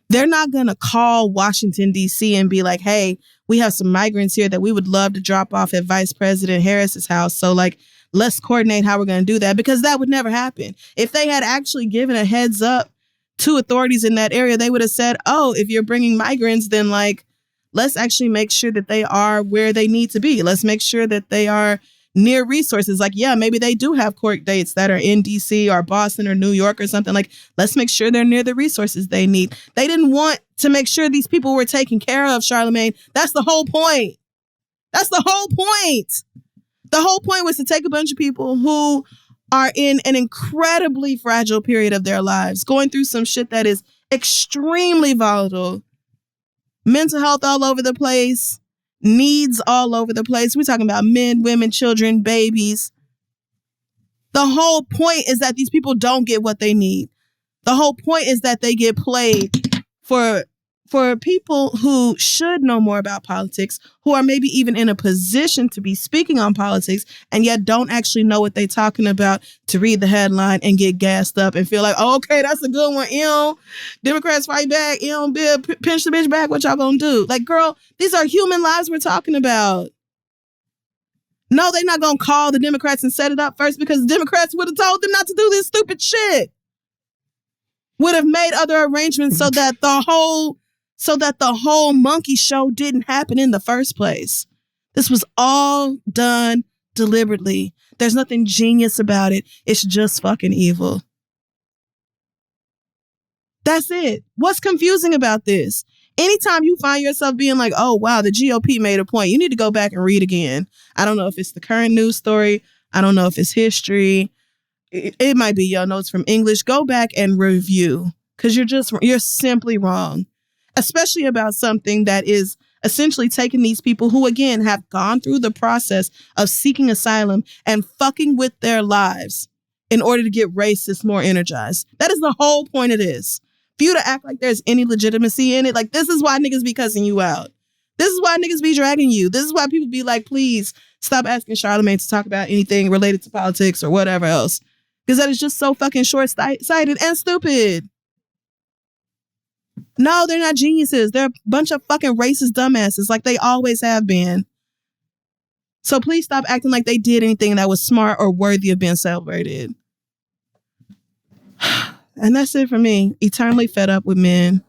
They're not going to call Washington, D.C. and be like, hey, we have some migrants here that we would love to drop off at Vice President Harris's house. So like, let's coordinate how we're going to do that, because that would never happen. If they had actually given a heads up to authorities in that area, they would have said, oh, if you're bringing migrants, then like, let's actually make sure that they are where they need to be. Let's make sure that they are near resources. Like, yeah, maybe they do have court dates that are in DC or Boston or New York or something. Like, let's make sure they're near the resources they need. They didn't want to make sure these people were taken care of, Charlemagne. That's the whole point. That's the whole point. The whole point was to take a bunch of people who are in an incredibly fragile period of their lives, going through some shit that is extremely volatile, mental health all over the place, needs all over the place. We're talking about men, women, children, babies. The whole point is that these people don't get what they need. The whole point is that they get played for people who should know more about politics, who are maybe even in a position to be speaking on politics, and yet don't actually know what they're talking about, to read the headline and get gassed up and feel like, oh, okay, that's a good one. Democrats fight back. Pinch the bitch back. What y'all gonna do? Like, girl, these are human lives we're talking about. No, they're not gonna call the Democrats and set it up first, because the Democrats would have told them not to do this stupid shit. Would have made other arrangements so that the whole monkey show didn't happen in the first place. This was all done deliberately. There's nothing genius about it. It's just fucking evil. That's it. What's confusing about this? Anytime you find yourself being like, oh, wow, the GOP made a point, you need to go back and read again. I don't know if it's the current news story. I don't know if it's history. It might be your notes from English. Go back and review, because you're simply wrong. Especially about something that is essentially taking these people who, again, have gone through the process of seeking asylum and fucking with their lives in order to get racists more energized. That is the whole point of this. For you to act like there's any legitimacy in it, like, this is why niggas be cussing you out. This is why niggas be dragging you. This is why people be like, please stop asking Charlemagne to talk about anything related to politics or whatever else. Because that is just so fucking short-sighted and stupid. No, they're not geniuses. They're a bunch of fucking racist dumbasses like they always have been. So please stop acting like they did anything that was smart or worthy of being celebrated. And that's it for me. Eternally fed up with men.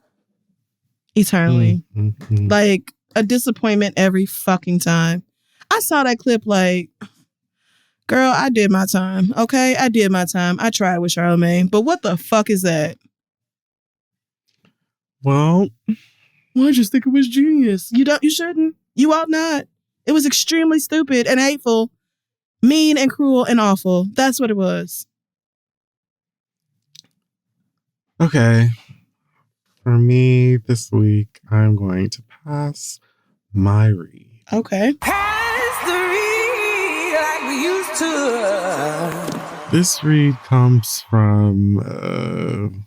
Eternally. Mm-hmm. Like a disappointment every fucking time. I saw that clip like, girl, I did my time. Okay, I did my time. I tried with Charlamagne. But what the fuck is that? Well, I just think it was genius. You shouldn't. You ought not. It was extremely stupid and hateful, mean and cruel and awful. That's what it was. Okay. For me this week, I'm going to pass my read. Okay. Pass the read like we used to. This read comes from,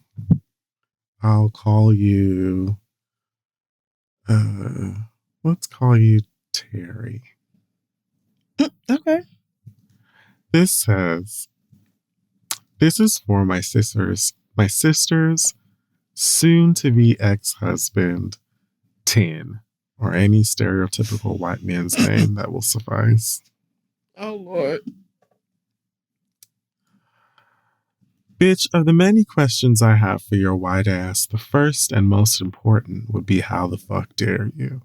I'll call you, let's call you Terry. Okay. This says, this is for my sister's soon-to-be ex-husband, 10, or any stereotypical white man's name that will suffice. Oh, Lord. Bitch, of the many questions I have for your white ass, the first and most important would be how the fuck dare you?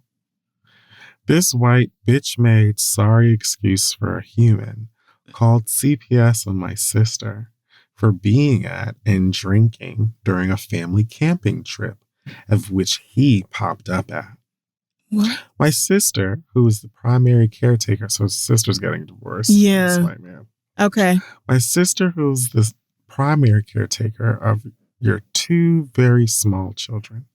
This white bitch-made sorry excuse for a human called CPS on my sister for being at and drinking during a family camping trip, of which he popped up at. What? My sister, who is the primary caretaker, so his sister's getting divorced. Yeah. This white man. Okay. My sister, who's the primary caretaker of your two very small children,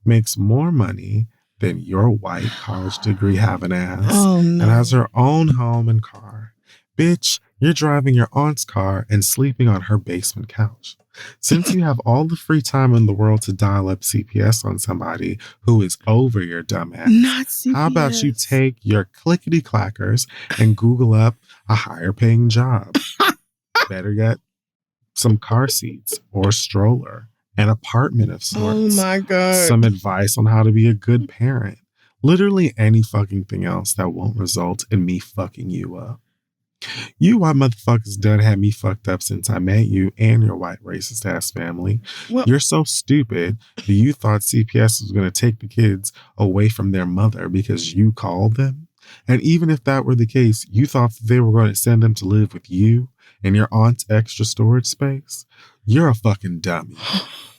makes more money than your white college degree having ass. Oh, no. And has her own home and car. Bitch, you're driving your aunt's car and sleeping on her basement couch. Since you have all the free time in the world to dial up CPS on somebody who is over your dumb ass, Not CPS. how about you take your clickety clackers and Google up a higher paying job? Better yet, some car seats or a stroller, an apartment of sorts. Oh my God. Some advice on how to be a good parent. Literally any fucking thing else that won't result in me fucking you up. You white motherfuckers done had me fucked up since I met you and your white racist ass family. Well, You're so stupid that you thought CPS was going to take the kids away from their mother because you called them. And even if that were the case, you thought that they were going to send them to live with you in your aunt's extra storage space. You're a fucking dummy.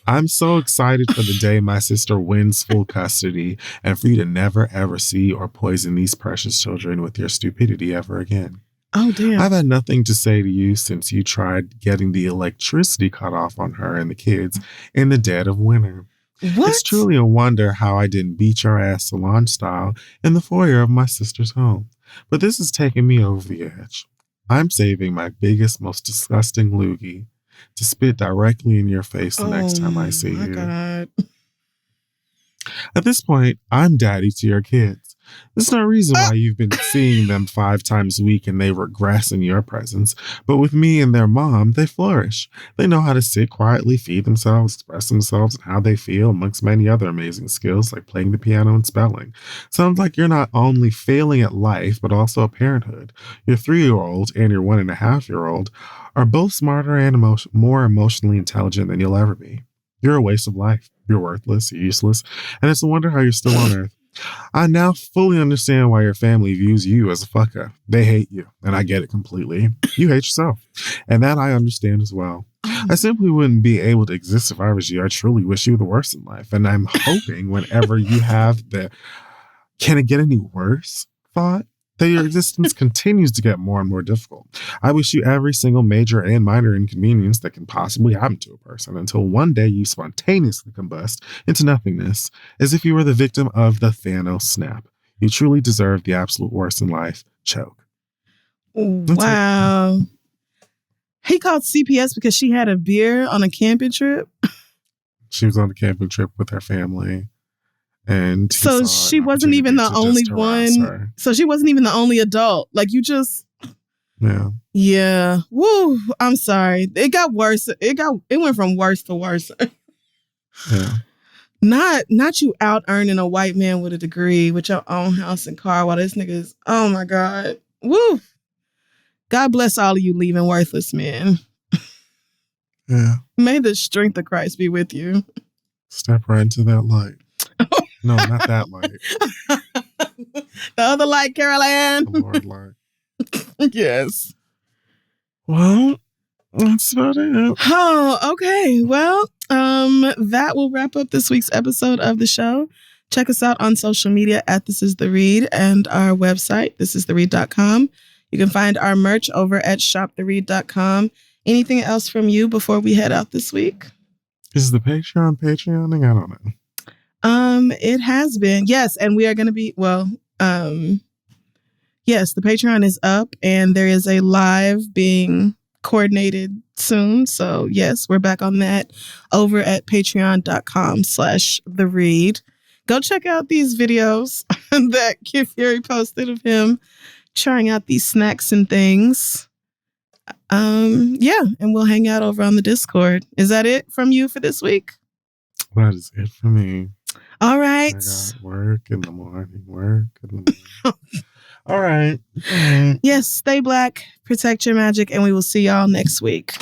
I'm so excited for the day my sister wins full custody and for you to never ever see or poison these precious children with your stupidity ever again. oh, damn. I've had nothing to say to you since you tried getting the electricity cut off on her and the kids in the dead of winter. What? It's truly a wonder how I didn't beat your ass salon style in the foyer of my sister's home. But this is taking me over the edge. I'm saving my biggest, most disgusting loogie to spit directly in your face the next time I see you. God. At this point, I'm daddy to your kids. There's no reason why you've been seeing them 5 times a week and they regress in your presence. But with me and their mom, they flourish. They know how to sit quietly, feed themselves, express themselves, and how they feel, amongst many other amazing skills like playing the piano and spelling. Sounds like you're not only failing at life, but also at parenthood. Your 3-year-old and your 1.5-year-old are both smarter and more emotionally intelligent than you'll ever be. You're a waste of life. You're worthless, you're useless, and it's a wonder how you're still on Earth. I now fully understand why your family views you as a fucker. They hate you, and I get it completely. You hate yourself, and that I understand as well. I simply wouldn't be able to exist if I was you. I truly wish you the worst in life, and I'm hoping whenever you have the "can it get any worse" thought, that your existence continues to get more and more difficult. I wish you every single major and minor inconvenience that can possibly happen to a person until one day you spontaneously combust into nothingness as if you were the victim of the Thanos snap. You truly deserve the absolute worst in life. Choke. Wow. He called CPS because she had a beer on a camping trip. She was on a camping trip with her family. And so she wasn't even the only one. Her. So she wasn't even the only adult. Like, you just, Yeah. Yeah. Woo. I'm sorry. It got worse. It went from worse to worse. Yeah. Not you out earning a white man with a degree with your own house and car while this nigga is, oh my God. Woo. God bless all of you leaving worthless men. Yeah. May the strength of Christ be with you. Step right into that light. No, not that light. The other light, Caroline. The Lord light. Yes. Well, that's about it. Oh, okay. Well, that will wrap up this week's episode of the show. Check us out on social media at This Is The Read and our website, thisistheread.com. You can find our merch over at shoptheread.com. Anything else from you before we head out this week? Is the Patreoning? I don't know. It has been. Yes, and we are going to be, yes, the Patreon is up and there is a live being coordinated soon. So yes, we're back on that over at patreon.com/theread. Go check out these videos that Kid Fury posted of him trying out these snacks and things. Yeah, and we'll hang out over on the Discord. Is that it from you for this week? That is it for me. All right. I got work in the morning. All right. Yes, stay black, protect your magic, and we will see y'all next week.